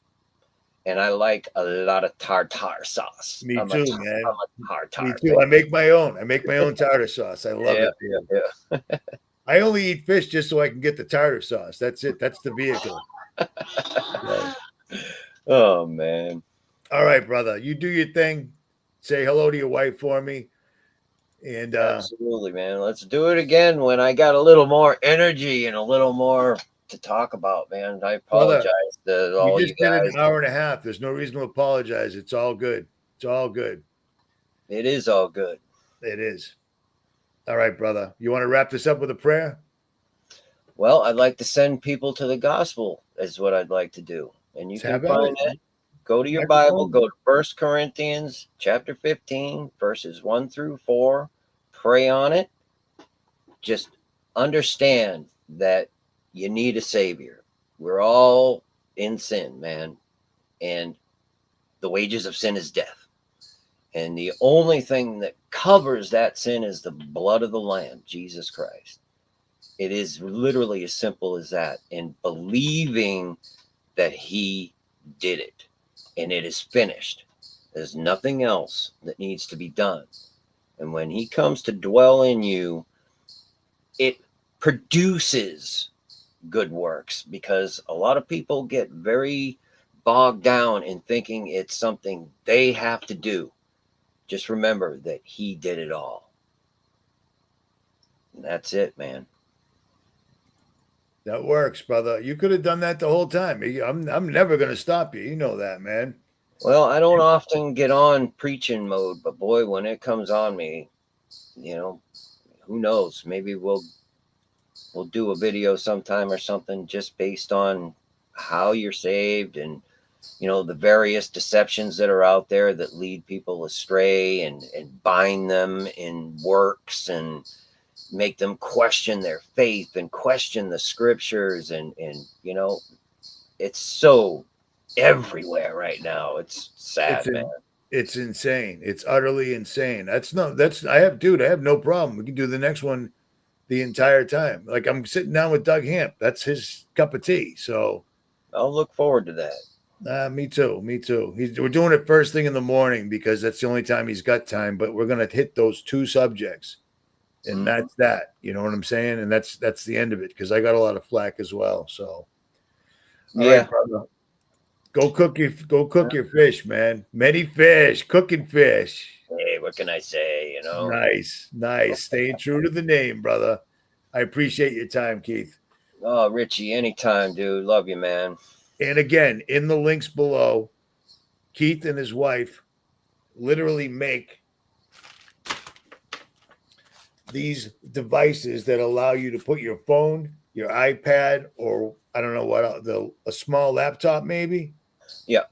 and I like a lot of tartar sauce. Me too, man. I'm a tartar. Me too. I make my own. tartar sauce. I love it. Yeah. I only eat fish just so I can get the tartar sauce. That's it. That's the vehicle. So, Oh man. all right, brother. You do your thing. Say hello to your wife for me. And Absolutely, man. Let's do it again when I got a little more energy and a little more to talk about, man. I brother, apologize to we all you just did it guys. an hour and a half. There's no reason to apologize. It's all good. It's all good. It is all good. It is. All right, brother. You want to wrap this up with a prayer? Well, I'd like to send people to the gospel, is what I'd like to do. And you Let's can have at find it. it. Go to your Bible, Microphone. go to 1 Corinthians chapter 15, verses 1 through 4. Pray on it. Just understand that you need a savior. We're all in sin, man. And the wages of sin is death. And the only thing that covers that sin is the blood of the Lamb, Jesus Christ. It is literally as simple as that. And believing that he did it and it is finished. There's nothing else that needs to be done. And when he comes to dwell in you, it produces good works, because a lot of people get very bogged down in thinking it's something they have to do. Just remember that he did it all. And that's it, man. That works, brother. You could have done that the whole time. I'm never going to stop you. You know that, man. Well, I don't often get on preaching mode, but boy, when it comes on me, who knows? Maybe we'll do a video sometime or something just based on how you're saved, and the various deceptions that are out there that lead people astray and bind them in works and make them question their faith and question the scriptures, and it's so everywhere right now. It's sad, man. It's insane. It's utterly insane. I have no problem. We can do the next one the entire time. Like, I'm sitting down with Doug Hamp. That's his cup of tea. So I'll look forward to that. me too. Me too. We're doing it first thing in the morning because that's the only time he's got time. But we're gonna hit those two subjects, and that's that. You know what I'm saying? And that's the end of it, because I got a lot of flack as well. So, all right, brother. Go cook your fish, man. Many fish, cooking fish. Hey, what can I say? Nice. Staying true to the name, brother. I appreciate your time, Keith. Oh, Richie, anytime, dude. Love you, man. And again, in the links below, Keith and his wife literally make these devices that allow you to put your phone, your iPad, or I don't know what, a small laptop maybe. Yeah.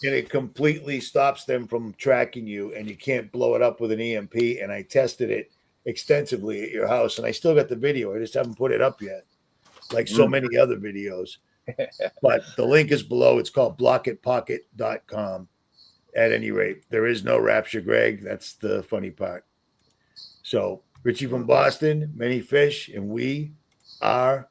And it completely stops them from tracking you, and you can't blow it up with an EMP. And I tested it extensively at your house, and I still got the video. I just haven't put it up yet, like so many other videos. But the link is below. It's called blockitpocket.com. At any rate, there is no rapture, Greg. That's the funny part. So, Richie from Boston, many fish, and we are